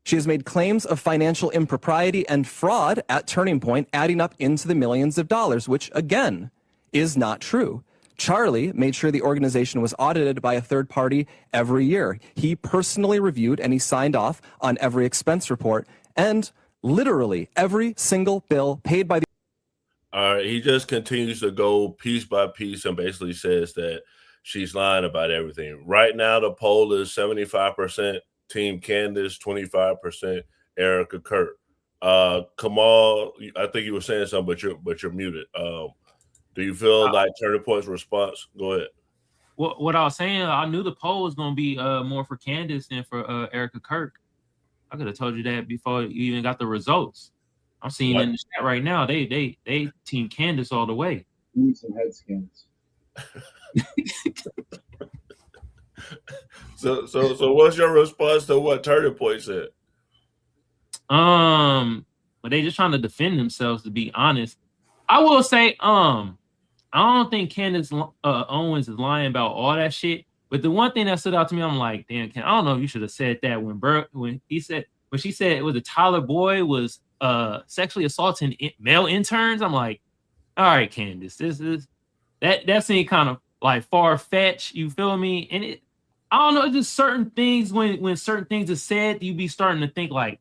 She has made claims of financial impropriety and fraud at Turning Point, adding up into the millions of dollars, which, again, is not true. Charlie made sure the organization was audited by a third party every year. He personally reviewed and he signed off on every expense report and literally every single bill paid by the... He just continues to go piece by piece and basically says that she's lying about everything. Right now, the poll is 75% Team Candace, 25% Erika Kirk. Kamal, I think you were saying something, but you're muted. Do you feel like Turning Point's response? Go ahead. What I was saying, I knew the poll was going to be more for Candace than for Erika Kirk. I could have told you that before you even got the results. I'm seeing in the chat right now, they Team Candace all the way. You need some head scans. So what's your response to what Turning Point said? But they just trying to defend themselves, to be honest. I will say, I don't think Candace Owens is lying about all that shit. But the one thing that stood out to me, I'm like, damn, I don't know if you should have said that when she said it was a Tyler Boy was sexually assaulting male interns. I'm like, all right, Candace, that seemed kind of like far-fetched. You feel me? And I don't know, it's just certain things when certain things are said, you be starting to think like,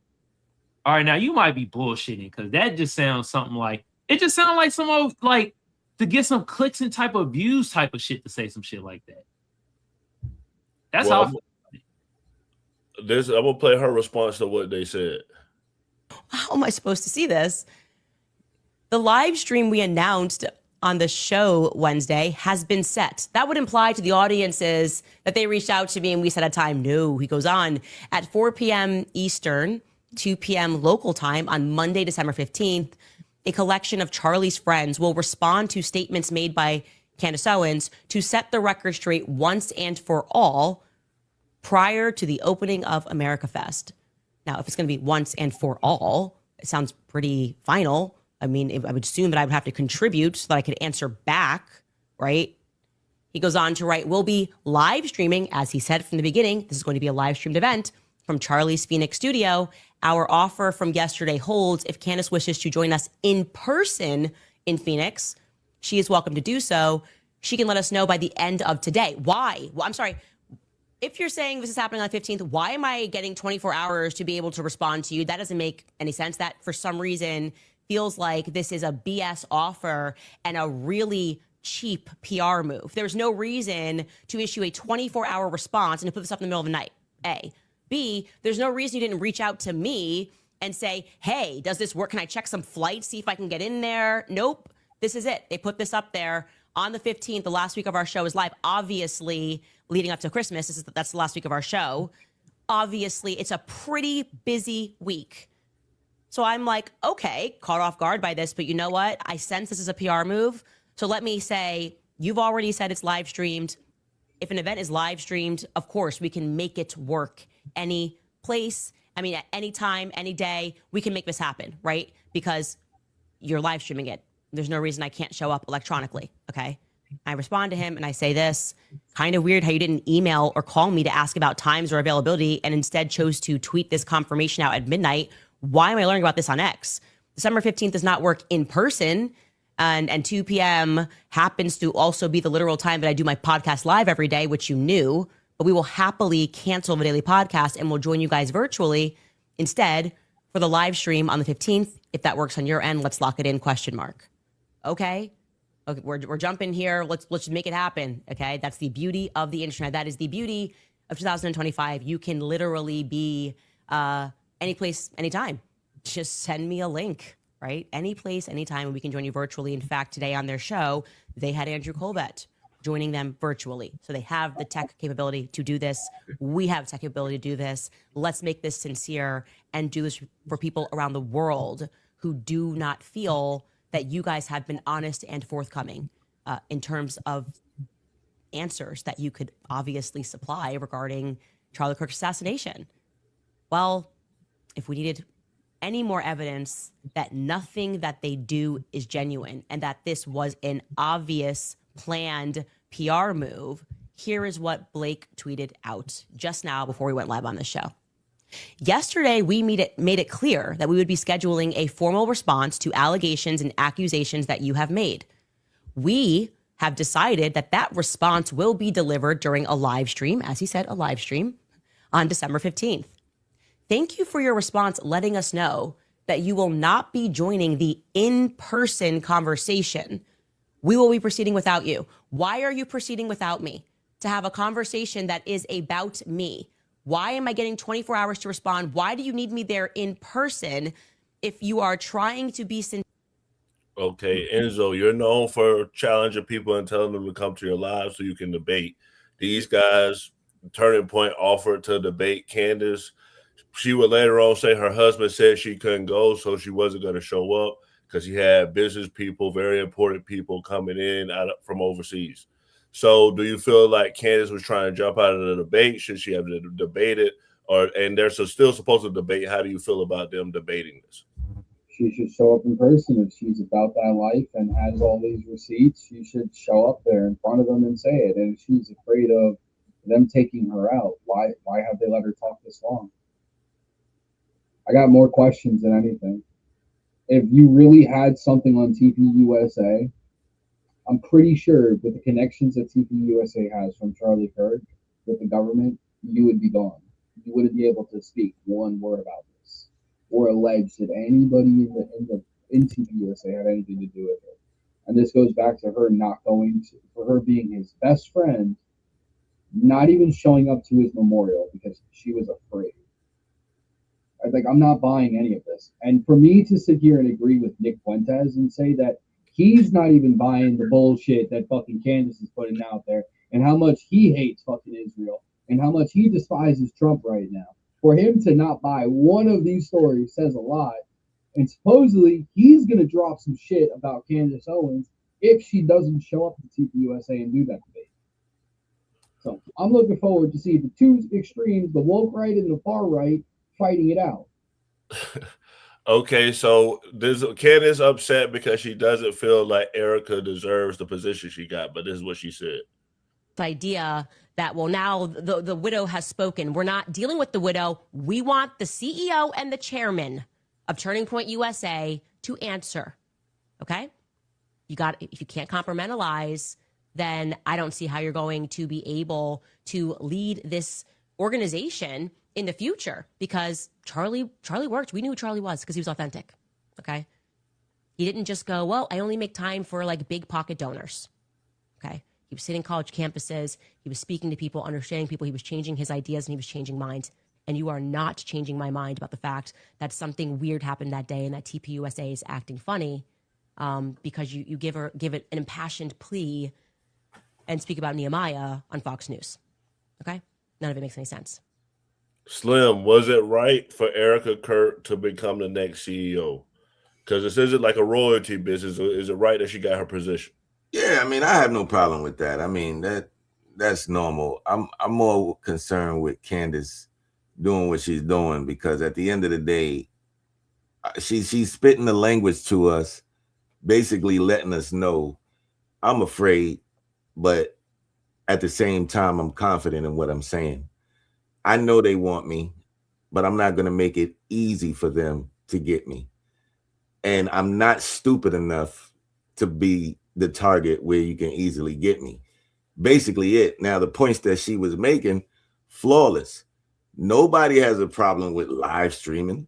all right, now you might be bullshitting because that just sounds something like it just sounds like some old, like to get some clicks and type of views type of shit to say some shit like that. That's how I feel. this. I'm gonna play her response to what they said. How am I supposed to see this? The live stream we announced on the show Wednesday has been set. That would imply to the audiences that they reached out to me and we set a time. No, he goes on at 4 p.m. Eastern, 2 p.m. local time on Monday, December 15th. A collection of Charlie's friends will respond to statements made by Candace Owens to set the record straight once and for all prior to the opening of America Fest. Now, if it's going to be once and for all, it sounds pretty final. I mean, I would assume that I would have to contribute so that I could answer back, right? He goes on to write, we'll be live streaming, as he said from the beginning. This is going to be a live streamed event from Charlie's Phoenix studio. Our offer from yesterday holds. If Candace wishes to join us in person in Phoenix, she is welcome to do so. She can let us know by the end of today. Why? Well, I'm sorry. If you're saying this is happening on the 15th, why am I getting 24 hours to be able to respond to you? That doesn't make any sense. That, for some reason, feels like this is a BS offer and a really cheap PR move. There's no reason to issue a 24-hour response and to put this up in the middle of the night, A. B, there's no reason you didn't reach out to me and say, hey, does this work? Can I check some flights, see if I can get in there? Nope. This is it. They put this up there on the 15th. The last week of our show is live. Obviously, leading up to Christmas, that's the last week of our show. Obviously, it's a pretty busy week. So I'm like, okay, caught off guard by this, but you know what? I sense this is a PR move. So let me say, you've already said it's live streamed. If an event is live streamed, of course, we can make it work any place. I mean, at any time, any day, we can make this happen, right? Because you're live streaming it. There's no reason I can't show up electronically, okay? I respond to him and I say this, kind of weird how you didn't email or call me to ask about times or availability and instead chose to tweet this confirmation out at midnight. Why am I learning about this on X? December 15th does not work in person, and 2 p.m. happens to also be the literal time that I do my podcast live every day, which you knew, but we will happily cancel the daily podcast and we'll join you guys virtually instead for the live stream on the 15th. If that works on your end, let's lock it in, ? Okay, we're jumping here. Let's just make it happen, okay? That's the beauty of the internet. That is the beauty of 2025. You can literally be any place, anytime. Just send me a link, right? Any place, anytime, and we can join you virtually. In fact, today on their show, they had Andrew Colbert joining them virtually. So they have the tech capability to do this. We have tech capability to do this. Let's make this sincere and do this for people around the world who do not feel that you guys have been honest and forthcoming in terms of answers that you could obviously supply regarding Charlie Kirk's assassination. Well, if we needed any more evidence that nothing that they do is genuine and that this was an obvious planned PR move, here is what Blake tweeted out just now before we went live on the show. Yesterday, we made it clear that we would be scheduling a formal response to allegations and accusations that you have made. We have decided that that response will be delivered during a live stream, as he said, a live stream on December 15th. Thank you for your response, letting us know that you will not be joining the in-person conversation. We will be proceeding without you. Why are you proceeding without me? To have a conversation that is about me. Why am I getting 24 hours to respond? Why do you need me there in person if you are trying to be sincere? Okay, Enzo, you're known for challenging people and telling them to come to your live so you can debate. These guys, Turning Point, offered to debate Candace. She would later on say her husband said she couldn't go, so she wasn't going to show up because he had business people, very important people coming in from overseas. So do you feel like Candace was trying to jump out of the debate? Should she have debated? And they're still supposed to debate. How do you feel about them debating this? She should show up in person. If she's about that life and has all these receipts, she should show up there in front of them and say it. And if she's afraid of them taking her out, why have they let her talk this long? I got more questions than anything. If you really had something on TPUSA, I'm pretty sure with the connections that TPUSA has from Charlie Kirk with the government, you would be gone. You wouldn't be able to speak one word about this or allege that anybody in TPUSA had anything to do with it. And this goes back to her not going to, for her being his best friend not even showing up to his memorial because she was afraid. Like, I'm not buying any of this. And for me to sit here and agree with Nick Fuentes and say that he's not even buying the bullshit that fucking Candace is putting out there and how much he hates fucking Israel and how much he despises Trump right now. For him to not buy one of these stories says a lot. And supposedly he's going to drop some shit about Candace Owens if she doesn't show up at TPUSA and do that debate. So I'm looking forward to see the two extremes, the woke right and the far right, fighting it out. Okay, so Candace upset because she doesn't feel like Erika deserves the position she got, but this is what she said. Idea that, well, now the widow has spoken. We're not dealing with the widow. We want the CEO and the chairman of Turning Point USA to answer. Okay? If you can't compartmentalize, then I don't see how you're going to be able to lead this organization in the future, because Charlie worked. We knew who Charlie was because he was authentic. Okay? He didn't just go, well, I only make time for like big pocket donors. Okay? He was sitting college campuses. He was speaking to people, understanding people. He was changing his ideas and he was changing minds. And you are not changing my mind about the fact that something weird happened that day and that TPUSA is acting funny because you give it an impassioned plea and speak about Nehemiah on Fox News. Okay? None of it makes any sense. Slim, was it right for Erika Kirk to become the next CEO? Because this isn't like a royalty business. Is it right that she got her position? Yeah, I mean, I have no problem with that. I mean, that's normal. I'm more concerned with Candace doing what she's doing, because at the end of the day, she's spitting the language to us, basically letting us know I'm afraid, but at the same time, I'm confident in what I'm saying. I know they want me, but I'm not going to make it easy for them to get me. And I'm not stupid enough to be the target where you can easily get me. Basically it. Now, the points that she was making, flawless. Nobody has a problem with live streaming.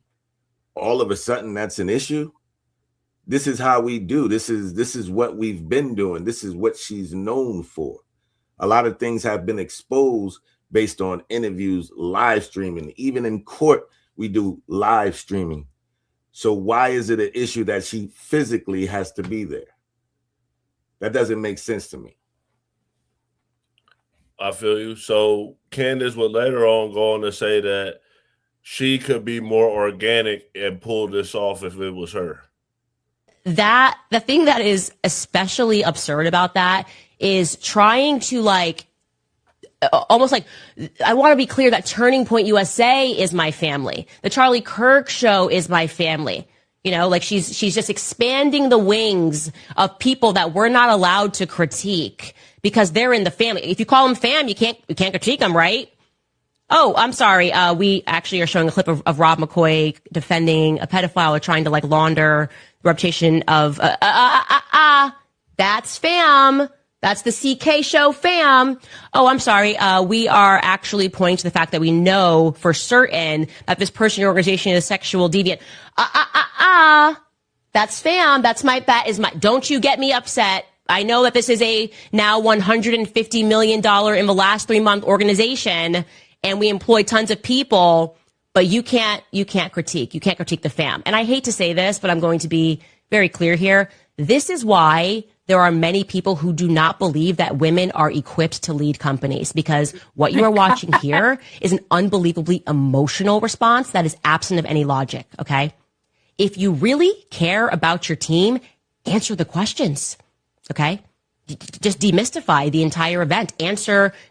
All of a sudden, that's an issue. This is how we do. This is what we've been doing. This is what she's known for. A lot of things have been exposed based on interviews, live streaming. Even in court, we do live streaming. So why is it an issue that she physically has to be there? That doesn't make sense to me. I feel you. So Candace would later on go on to say that she could be more organic and pull this off if it was her. The thing that is especially absurd about that is trying to almost like, I want to be clear that Turning Point USA is my family. The Charlie Kirk show is my family. You know, like she's just expanding the wings of people that we're not allowed to critique because they're in the family. If you call them fam, you can't critique them, right? Oh, I'm sorry. We actually are showing a clip of Rob McCoy defending a pedophile or trying to launder the reputation of, that's fam. That's the CK show fam. Oh, I'm sorry. We are actually pointing to the fact that we know for certain that this person or organization is sexual deviant. That's fam. That is my, don't you get me upset. I know that this is a now $150 million in the last 3-month organization and we employ tons of people, but you can't critique. You can't critique the fam. And I hate to say this, but I'm going to be very clear here. This is why there are many people who do not believe that women are equipped to lead companies, because what you are watching here is an unbelievably emotional response that is absent of any logic, okay? If you really care about your team, answer the questions, okay? Just demystify the entire event.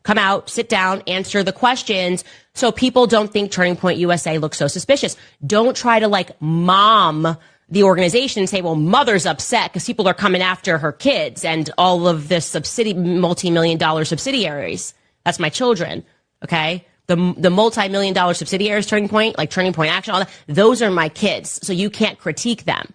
Come out, sit down, answer the questions so people don't think Turning Point USA looks so suspicious. Don't try to mom the organization and say, well, mother's upset because people are coming after her kids and all of this multi-million-dollar subsidiaries. That's my children, okay? The multi-million-dollar subsidiaries, Turning Point, like Turning Point Action, all that, those are my kids, so you can't critique them.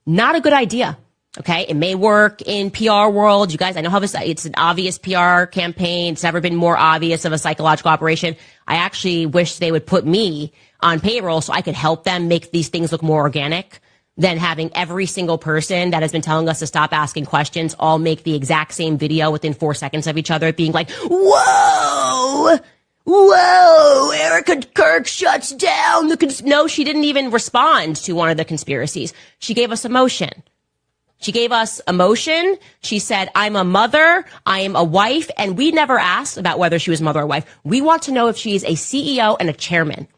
Not a good idea, okay? It may work in PR world. You guys, I know how it's an obvious PR campaign. It's never been more obvious of a psychological operation. I actually wish they would put me on payroll so I could help them make these things look more organic. than having every single person that has been telling us to stop asking questions all make the exact same video within 4 seconds of each other, being like, whoa, whoa, Erika Kirk shuts down the No, she didn't even respond to one of the conspiracies. She gave us emotion. She gave us emotion. She said, I'm a mother, I am a wife, and we never asked about whether she was mother or wife. We want to know if she is a CEO and a chairman.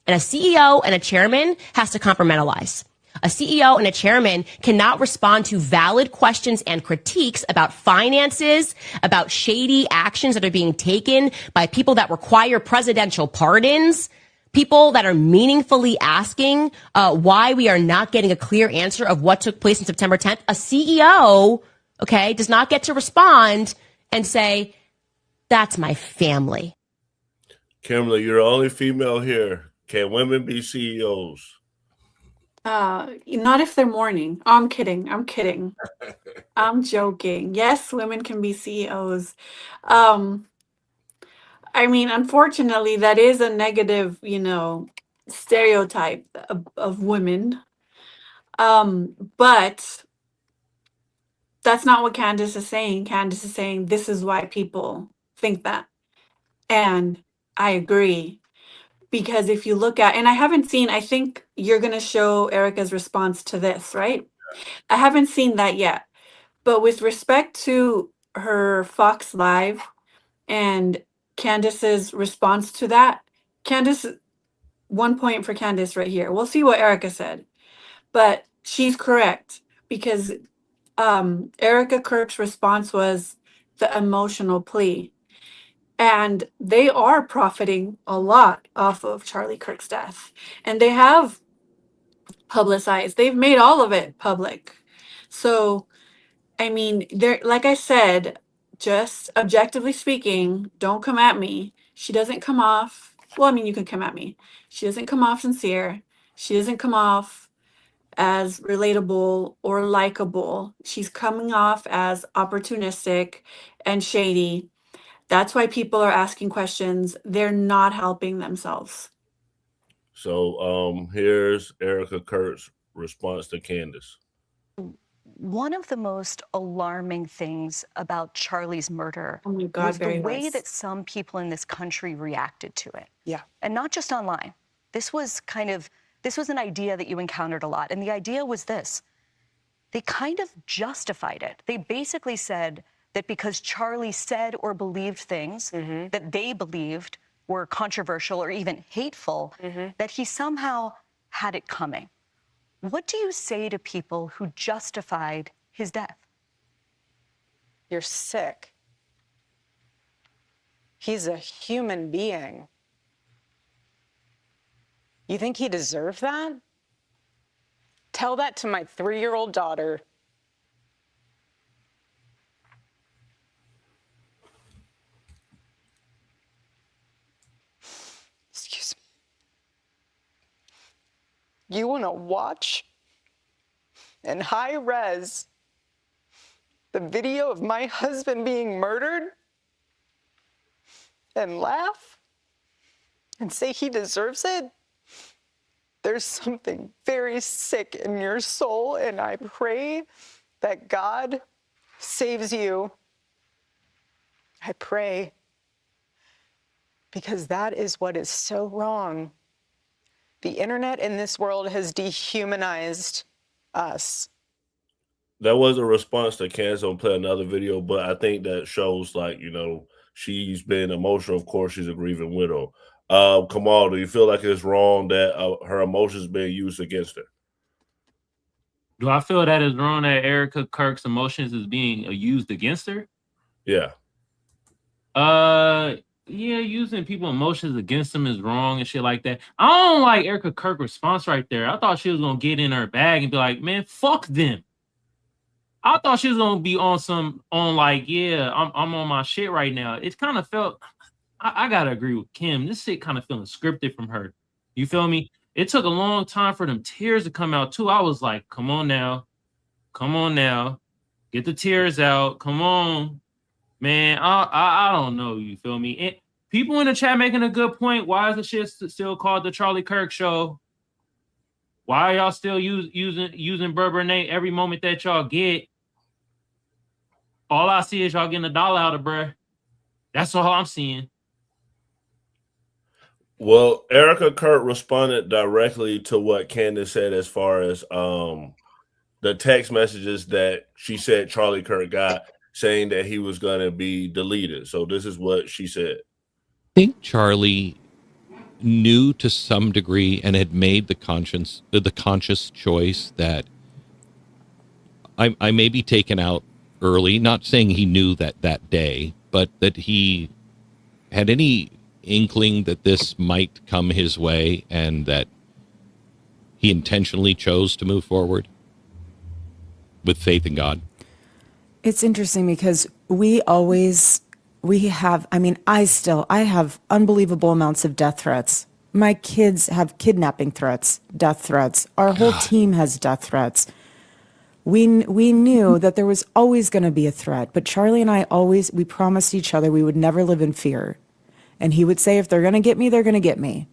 And a CEO and a chairman has to compartmentalize. A CEO and a chairman cannot respond to valid questions and critiques about finances, about shady actions that are being taken by people that require presidential pardons, people that are meaningfully asking why we are not getting a clear answer of what took place on September 10th. A CEO, okay, does not get to respond and say, that's my family. Kimberly, you're the only female here. Can women be CEOs? Not if they're mourning. Oh, I'm kidding. I'm kidding. I'm joking. Yes, women can be CEOs. I mean, unfortunately, that is a negative, stereotype of women. But that's not what Candace is saying. Candace is saying this is why people think that. And I agree. Because if you look at, and I think you're going to show Erika's response to this, right? I haven't seen that yet. But with respect to her Fox Live and Candace's response to that, Candace, 1 point for Candace right here. We'll see what Erika said. But she's correct because Erika Kirk's response was the emotional plea. And they are profiting a lot off of Charlie Kirk's death. And they have publicized, they've made all of it public. So, I mean, like I said, just objectively speaking, don't come at me. She doesn't come off, well, I mean, you can come at me. She doesn't come off sincere. She doesn't come off as relatable or likable. She's coming off as opportunistic and shady. That's why people are asking questions. They're not helping themselves. So here's Erika Kirk's response to Candace. One of the most alarming things about Charlie's murder was the way that some people in this country reacted to it. Yeah. And not just online. This was an idea that you encountered a lot. And the idea was this. They kind of justified it. They basically said that because Charlie said or believed things that they believed were controversial or even hateful, that he somehow had it coming. What do you say to people who justified his death? You're sick. He's a human being. You think he deserved that? Tell that to my 3-year-old daughter. Excuse me. You want to watch in high res the video of my husband being murdered and laugh and say he deserves it? There's something very sick in your soul, and I pray that God saves you. I pray, because that is what is so wrong. The internet in this world has dehumanized us. That was a response to Candace. I'll play another video, but I think that shows, like, she's been emotional. Of course, she's a grieving widow. Kamal, do you feel like it's wrong that her emotions being used against her? Do I feel that it's wrong that Erika Kirk's emotions is being used against her? Yeah. Yeah, using people's emotions against them is wrong and shit like that. I don't like Erika Kirk's response right there. I thought she was gonna get in her bag and be like, man, fuck them. I thought she was gonna be on yeah, I'm on my shit right now. It kind of felt, I gotta agree with Kim. This shit kind of feeling scripted from her. You feel me? It took a long time for them tears to come out too. I was like, come on now, get the tears out. Come on, man. I don't know. You feel me? And people in the chat making a good point. Why is the shit still called the Charlie Kirk Show? Why are y'all still using Bourbonnais every moment that y'all get? All I see is y'all getting $1 out of bruh. That's all I'm seeing. Well, Erika Kirk responded directly to what Candace said as far as the text messages that she said Charlie Kirk got saying that he was going to be deleted. So this is what she said. I think Charlie knew to some degree and had made the conscious choice that I may be taken out early, not saying he knew that day, but that he had any inkling that this might come his way and that he intentionally chose to move forward with faith in God. It's interesting because I have unbelievable amounts of death threats. My kids have kidnapping threats, death threats. Our whole team has death threats. We knew that there was always going to be a threat, but Charlie and I we promised each other we would never live in fear. And he would say, if they're going to get me, they're going to get me.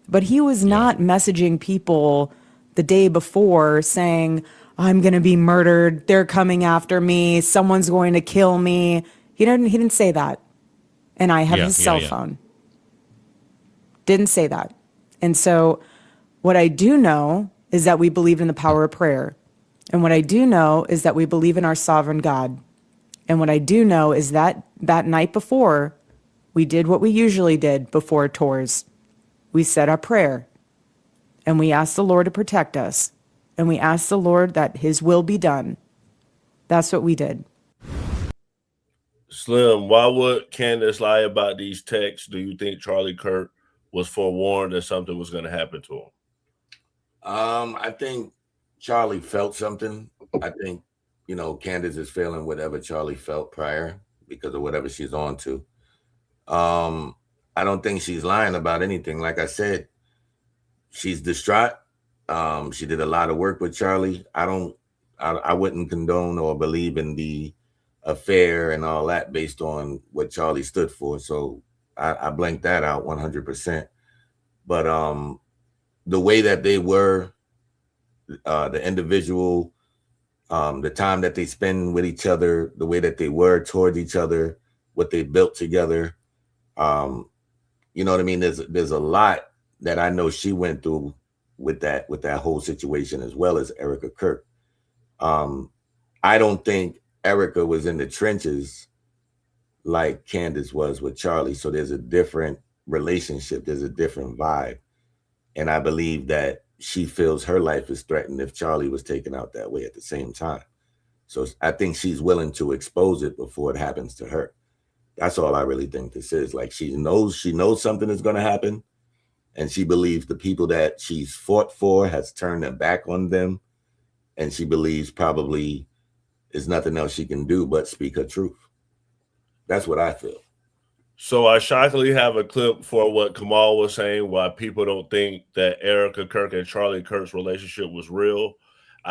But he was not messaging people the day before saying, I'm going to be murdered. They're coming after me. Someone's going to kill me. He didn't say that. And I have his cell phone. Didn't say that. And so what I do know is that we believe in the power of prayer. And what I do know is that we believe in our sovereign God. And what I do know is that that night before, we did what we usually did before tours. We said our prayer. And we asked the Lord to protect us. And we asked the Lord that his will be done. That's what we did. Slim, why would Candace lie about these texts? Do you think Charlie Kirk was forewarned that something was going to happen to him? I think Charlie felt something. I think, Candace is feeling whatever Charlie felt prior because of whatever she's on to. I don't think she's lying about anything. Like I said, she's distraught. She did a lot of work with Charlie. I wouldn't condone or believe in the affair and all that based on what Charlie stood for. So I blanked that out 100%. But the way that they were, the individual, the time that they spend with each other, the way that they were towards each other, what they built together, you know what I mean? There's a lot that I know she went through with that whole situation, as well as Erika Kirk. I don't think Erika was in the trenches like Candace was with Charlie. So there's a different relationship. There's a different vibe. And I believe that she feels her life is threatened if Charlie was taken out that way at the same time. So I think she's willing to expose it before it happens to her. That's all I really think this is. Like, she knows something is going to happen. And she believes the people that she's fought for has turned their back on them. And she believes probably there's nothing else she can do but speak her truth. That's what I feel. So I shockingly have a clip for what Kamal was saying, why people don't think that Erika Kirk and Charlie Kirk's relationship was real.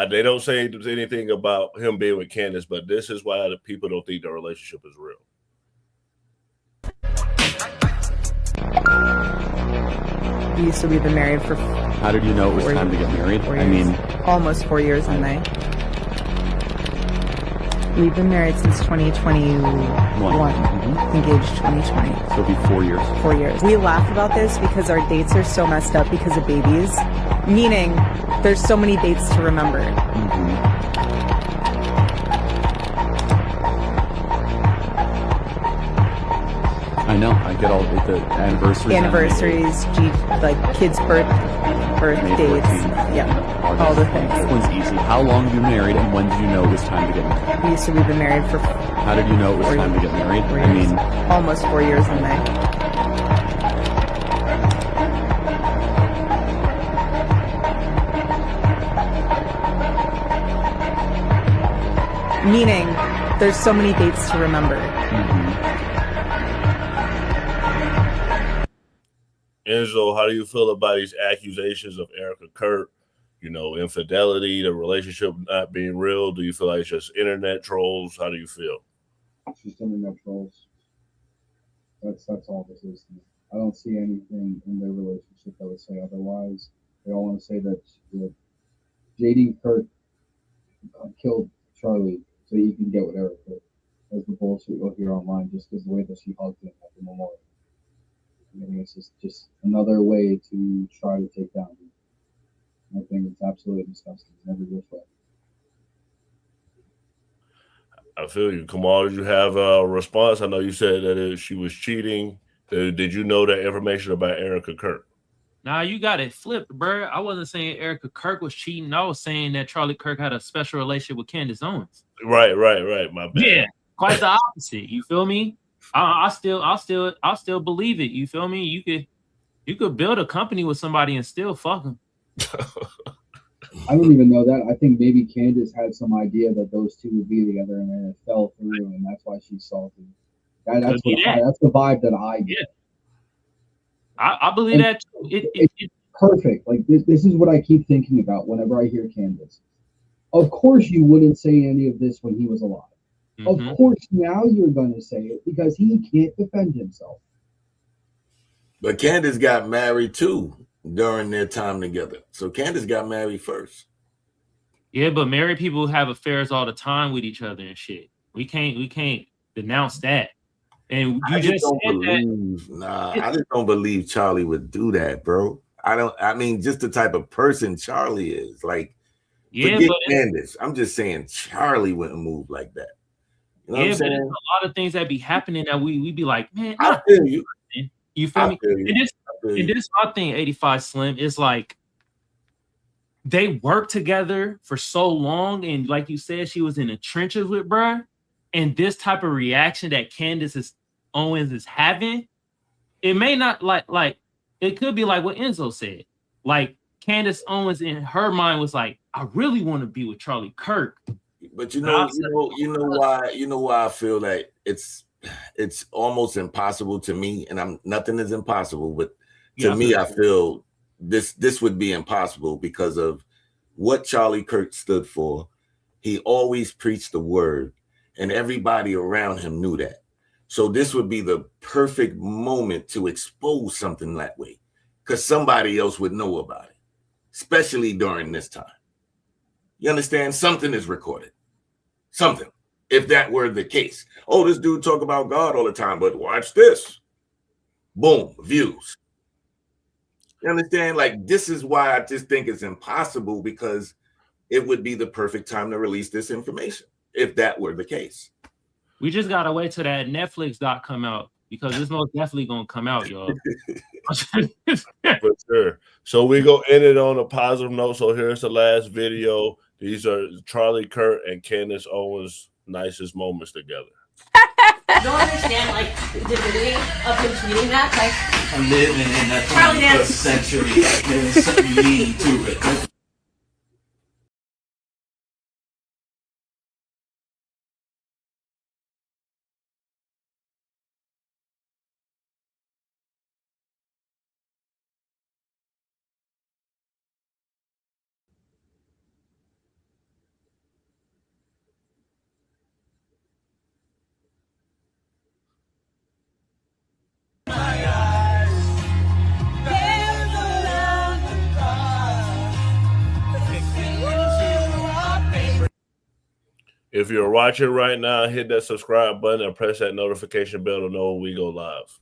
They don't say anything about him being with Candace, but this is why the people don't think the relationship is real. We've been married for. How did you know it was time to get married? I mean, almost 4 years in May. We've been married since 2021. Engaged 2020. So it'll be 4 years. 4 years. We laugh about this because our dates are so messed up because of babies. Meaning, there's so many dates to remember. I know. I get all the anniversaries. Like kids' birthdays. Yeah. All the things. That one's easy. How long have you been married, and when did you know it was time to get married? We've been married for. How did you know it was time to get married? I mean, almost 4 years in May. Meaning, there's so many dates to remember. Enzo, how do you feel about these accusations of Erika Kirk? Infidelity, the relationship not being real. Do you feel like it's just internet trolls? How do you feel? It's just internet trolls. That's all this is. I don't see anything in their relationship that would say otherwise. They all want to say that JD Kirk killed Charlie so you can get whatever. But that's the bullshit you'll hear online just because the way that she hugged him at the memorial. I mean, it's just another way to try to take down him. I think it's absolutely disgusting in every which way. I feel you. Kamal, did you have a response? I know you said that she was cheating. Did you know that information about Erika Kirk? Nah, you got it flipped, bro. I wasn't saying Erika Kirk was cheating. I was saying that Charlie Kirk had a special relationship with Candace Owens. Right. My bad. Yeah, quite the opposite. You feel me? I still believe it. You feel me? You could build a company with somebody and still fuck them. I don't even know that. I think maybe Candace had some idea that those two would be together, and then it fell through, and that's why she's salty. That's the vibe that I get. Yeah. I believe that too. It's perfect. Like this is what I keep thinking about whenever I hear Candace. Of course you wouldn't say any of this when he was alive. Mm-hmm. Of course now you're going to say it because he can't defend himself. But Candace got married too during their time together. So Candace got married first. Yeah, but married people have affairs all the time with each other and shit. We can't denounce that. And you just don't believe. I just don't believe Charlie would do that, bro. I mean, just the type of person Charlie is. Like, forget Candace. I'm just saying Charlie wouldn't move like that. You know what I'm saying? There's a lot of things that be happening that we be like, man, I feel you. You feel me? And this my thing, 85 Slim, is like they worked together for so long, and like you said, she was in the trenches with bruh. And this type of reaction that Candace Owens is having, it may not like it could be like what Enzo said. Like Candace Owens in her mind was like, I really want to be with Charlie Kirk. But you know why I feel that it's almost impossible to me, and nothing is impossible, but to me, I feel this would be impossible because of what Charlie Kirk stood for. He always preached the word, and everybody around him knew that. So this would be the perfect moment to expose something that way, because somebody else would know about it, especially during this time. You understand? Something is recorded. Something. If that were the case. Oh, this dude talk about God all the time, but watch this. Boom, views. You understand? Like, this is why I just think it's impossible, because it would be the perfect time to release this information if that were the case. We just gotta wait till that Netflix doc come out, because it's most definitely gonna come out, y'all. For sure. So we go end it on a positive note. So here's the last video. These are Charlie Kirk and Candace Owens' nicest moments together. I don't understand, like, the dignity of him tweeting that. Like, I'm living in the 21st century. There's something mean to it. If you're watching right now, hit that subscribe button and press that notification bell to know when we go live.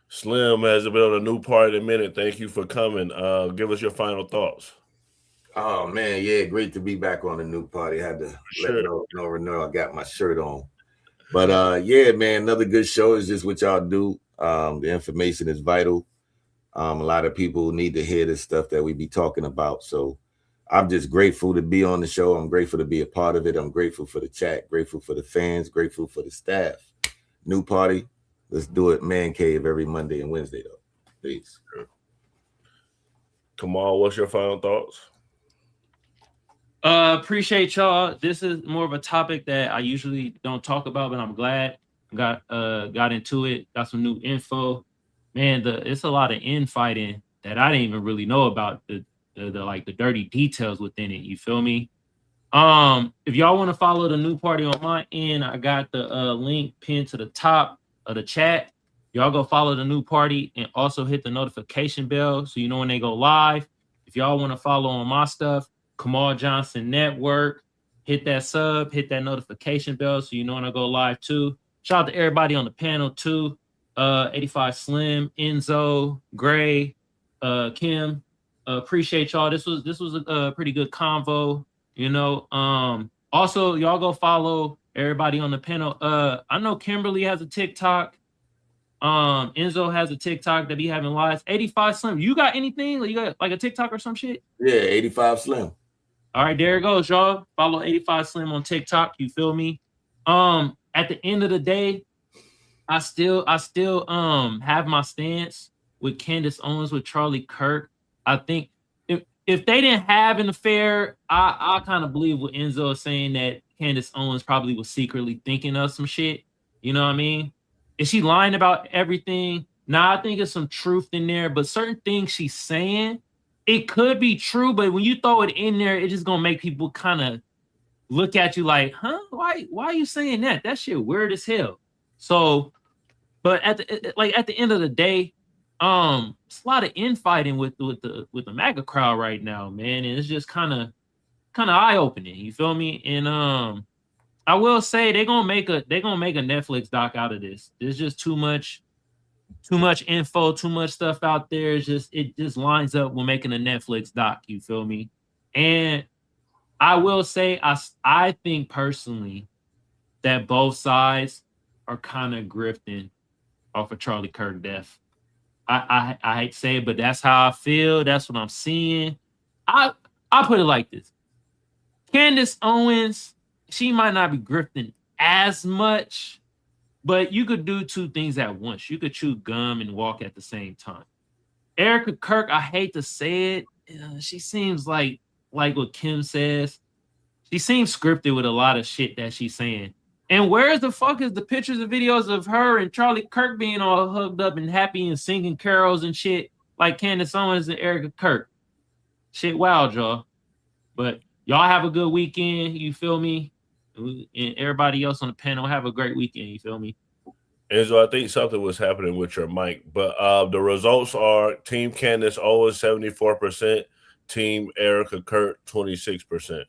Slim has been on a new part in a minute. Thank you for coming. Give us your final thoughts. Oh man, yeah, great to be back on the new party. I had to let know I got my shirt on. But yeah, man, another good show is just what y'all do. The information is vital. A lot of people need to hear this stuff that we be talking about. So I'm just grateful to be on the show. I'm grateful to be a part of it. I'm grateful for the chat, grateful for the fans, grateful for the staff. New party. Let's do it, Man Cave, every Monday and Wednesday, though. Peace. Kamal, what's your final thoughts? Appreciate y'all. This is more of a topic that I usually don't talk about, but I'm glad I got into it. Got some new info. Man, it's a lot of infighting that I didn't even really know about, the dirty details within it. You feel me? If y'all want to follow the new party on my end, I got the link pinned to the top of the chat. Y'all go follow the new party and also hit the notification bell so you know when they go live. If y'all want to follow on my stuff, Kamal Johnson Network, hit that sub, hit that notification bell so you know when I go live too. Shout out to everybody on the panel too. 85 Slim, Enzo, Gray, Kim. Appreciate y'all. This was a pretty good convo. You know, also y'all go follow everybody on the panel. I know Kimberly has a TikTok. Enzo has a TikTok that be having lives. 85 Slim, you got anything? You got like a TikTok or some shit? Yeah, 85 Slim. All right, there it goes, y'all. Follow 85 Slim on TikTok. You feel me? At the end of the day, I still have my stance with Candace Owens with Charlie Kirk. I think if they didn't have an affair, I kind of believe what Enzo is saying that Candace Owens probably was secretly thinking of some shit. You know what I mean? Is she lying about everything? Nah, I think there's some truth in there, but certain things she's saying, it could be true, but when you throw it in there, it's just gonna make people kind of look at you like, huh? Why are you saying that? That shit weird as hell. So, but at the end of the day, it's a lot of infighting with the MAGA crowd right now, man, and it's just kind of eye opening. You feel me? And I will say they're gonna make a Netflix doc out of this. There's just too much info, too much stuff out there. It just lines up with making a Netflix doc. You feel me? And I will say I think personally that both sides are kind of grifting off of Charlie Kirk death. I hate to say it, but that's how I feel. That's what I'm seeing. I'll put it like this. Candace Owens, she might not be grifting as much, but you could do two things at once. You could chew gum and walk at the same time. Erika Kirk, I hate to say it, she seems like what Kim says. She seems scripted with a lot of shit that she's saying. And where the fuck is the pictures and videos of her and Charlie Kirk being all hugged up and happy and singing carols and shit like Candace Owens and Erika Kirk? Shit wild, y'all. But y'all have a good weekend, you feel me? And everybody else on the panel, have a great weekend, you feel me? Enzo, I think something was happening with your mic, but the results are Team Candace Owens 74%, Team Erika Kirk 26%.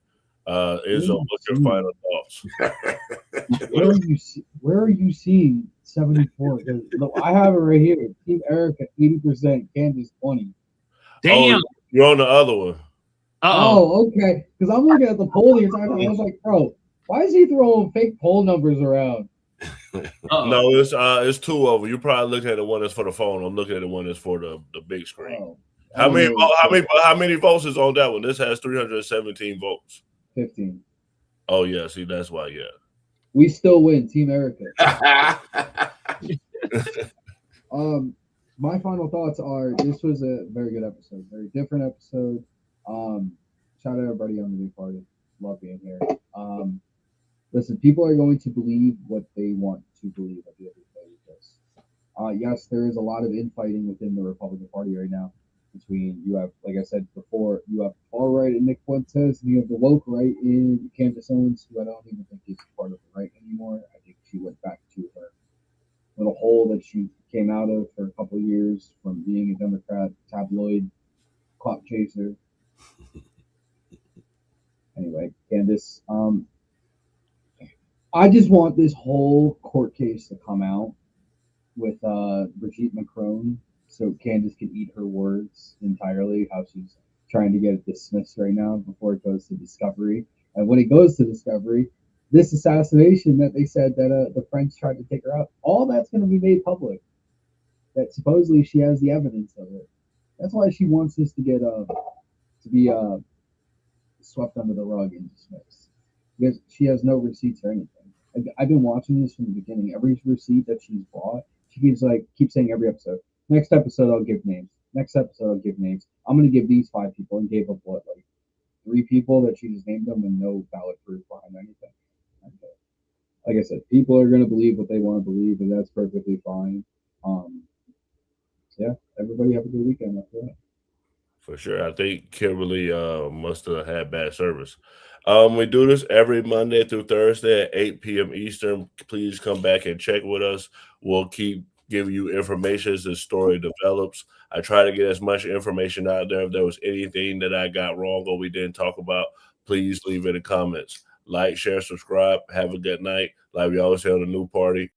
Enzo, what's your final thoughts? Where are you seeing 74? Look, I have it right here. Team Erika 80%, Candace 20. Damn. Oh, you're on the other one. Oh, okay. Because I'm looking at the poll here, I was like, bro, why is he throwing fake poll numbers around? No, it's two of them. You probably looked at the one that's for the phone. I'm looking at the one that's for the big screen. How many votes is on that one? This has 317 votes. 15. Oh yeah, see that's why. Yeah, we still win, Team Erika. My final thoughts are: this was a very good episode, very different episode. Shout out everybody on the new party. Love being here. Listen, people are going to believe what they want to believe at the end of the day with this. Yes, there is a lot of infighting within the Republican Party right now. Between you have, like I said before, you have far right in Nick Fuentes, and you have the woke right in Candace Owens, who I don't even think is part of the right anymore. I think she went back to her little hole that she came out of for a couple of years from being a Democrat tabloid clout chaser. Anyway, Candace, I just want this whole court case to come out with Brigitte Macron, so Candace can eat her words entirely, how she's trying to get it dismissed right now before it goes to discovery. And when it goes to discovery, this assassination that they said that the French tried to take her out, all that's going to be made public. That supposedly she has the evidence of it. That's why she wants this to get to be swept under the rug and dismissed, because she has no receipts or anything. I've been watching this from the beginning. Every receipt that she's brought, she keeps saying every episode. Next episode, I'll give names. Next episode, I'll give names. I'm going to give these 5 people, and gave up what, like 3 people that she just named them with no valid proof behind anything. Okay. Like I said, people are going to believe what they want to believe, and that's perfectly fine. Yeah, everybody have a good weekend after that. For sure. I think Kimberly must have had bad service. We do this every Monday through Thursday at 8 p.m. Eastern. Please come back and check with us. We'll keep giving you information as the story develops. I try to get as much information out there. If there was anything that I got wrong or we didn't talk about, please leave it in the comments. Like, share, subscribe. Have a good night. Like we always say on the New Party.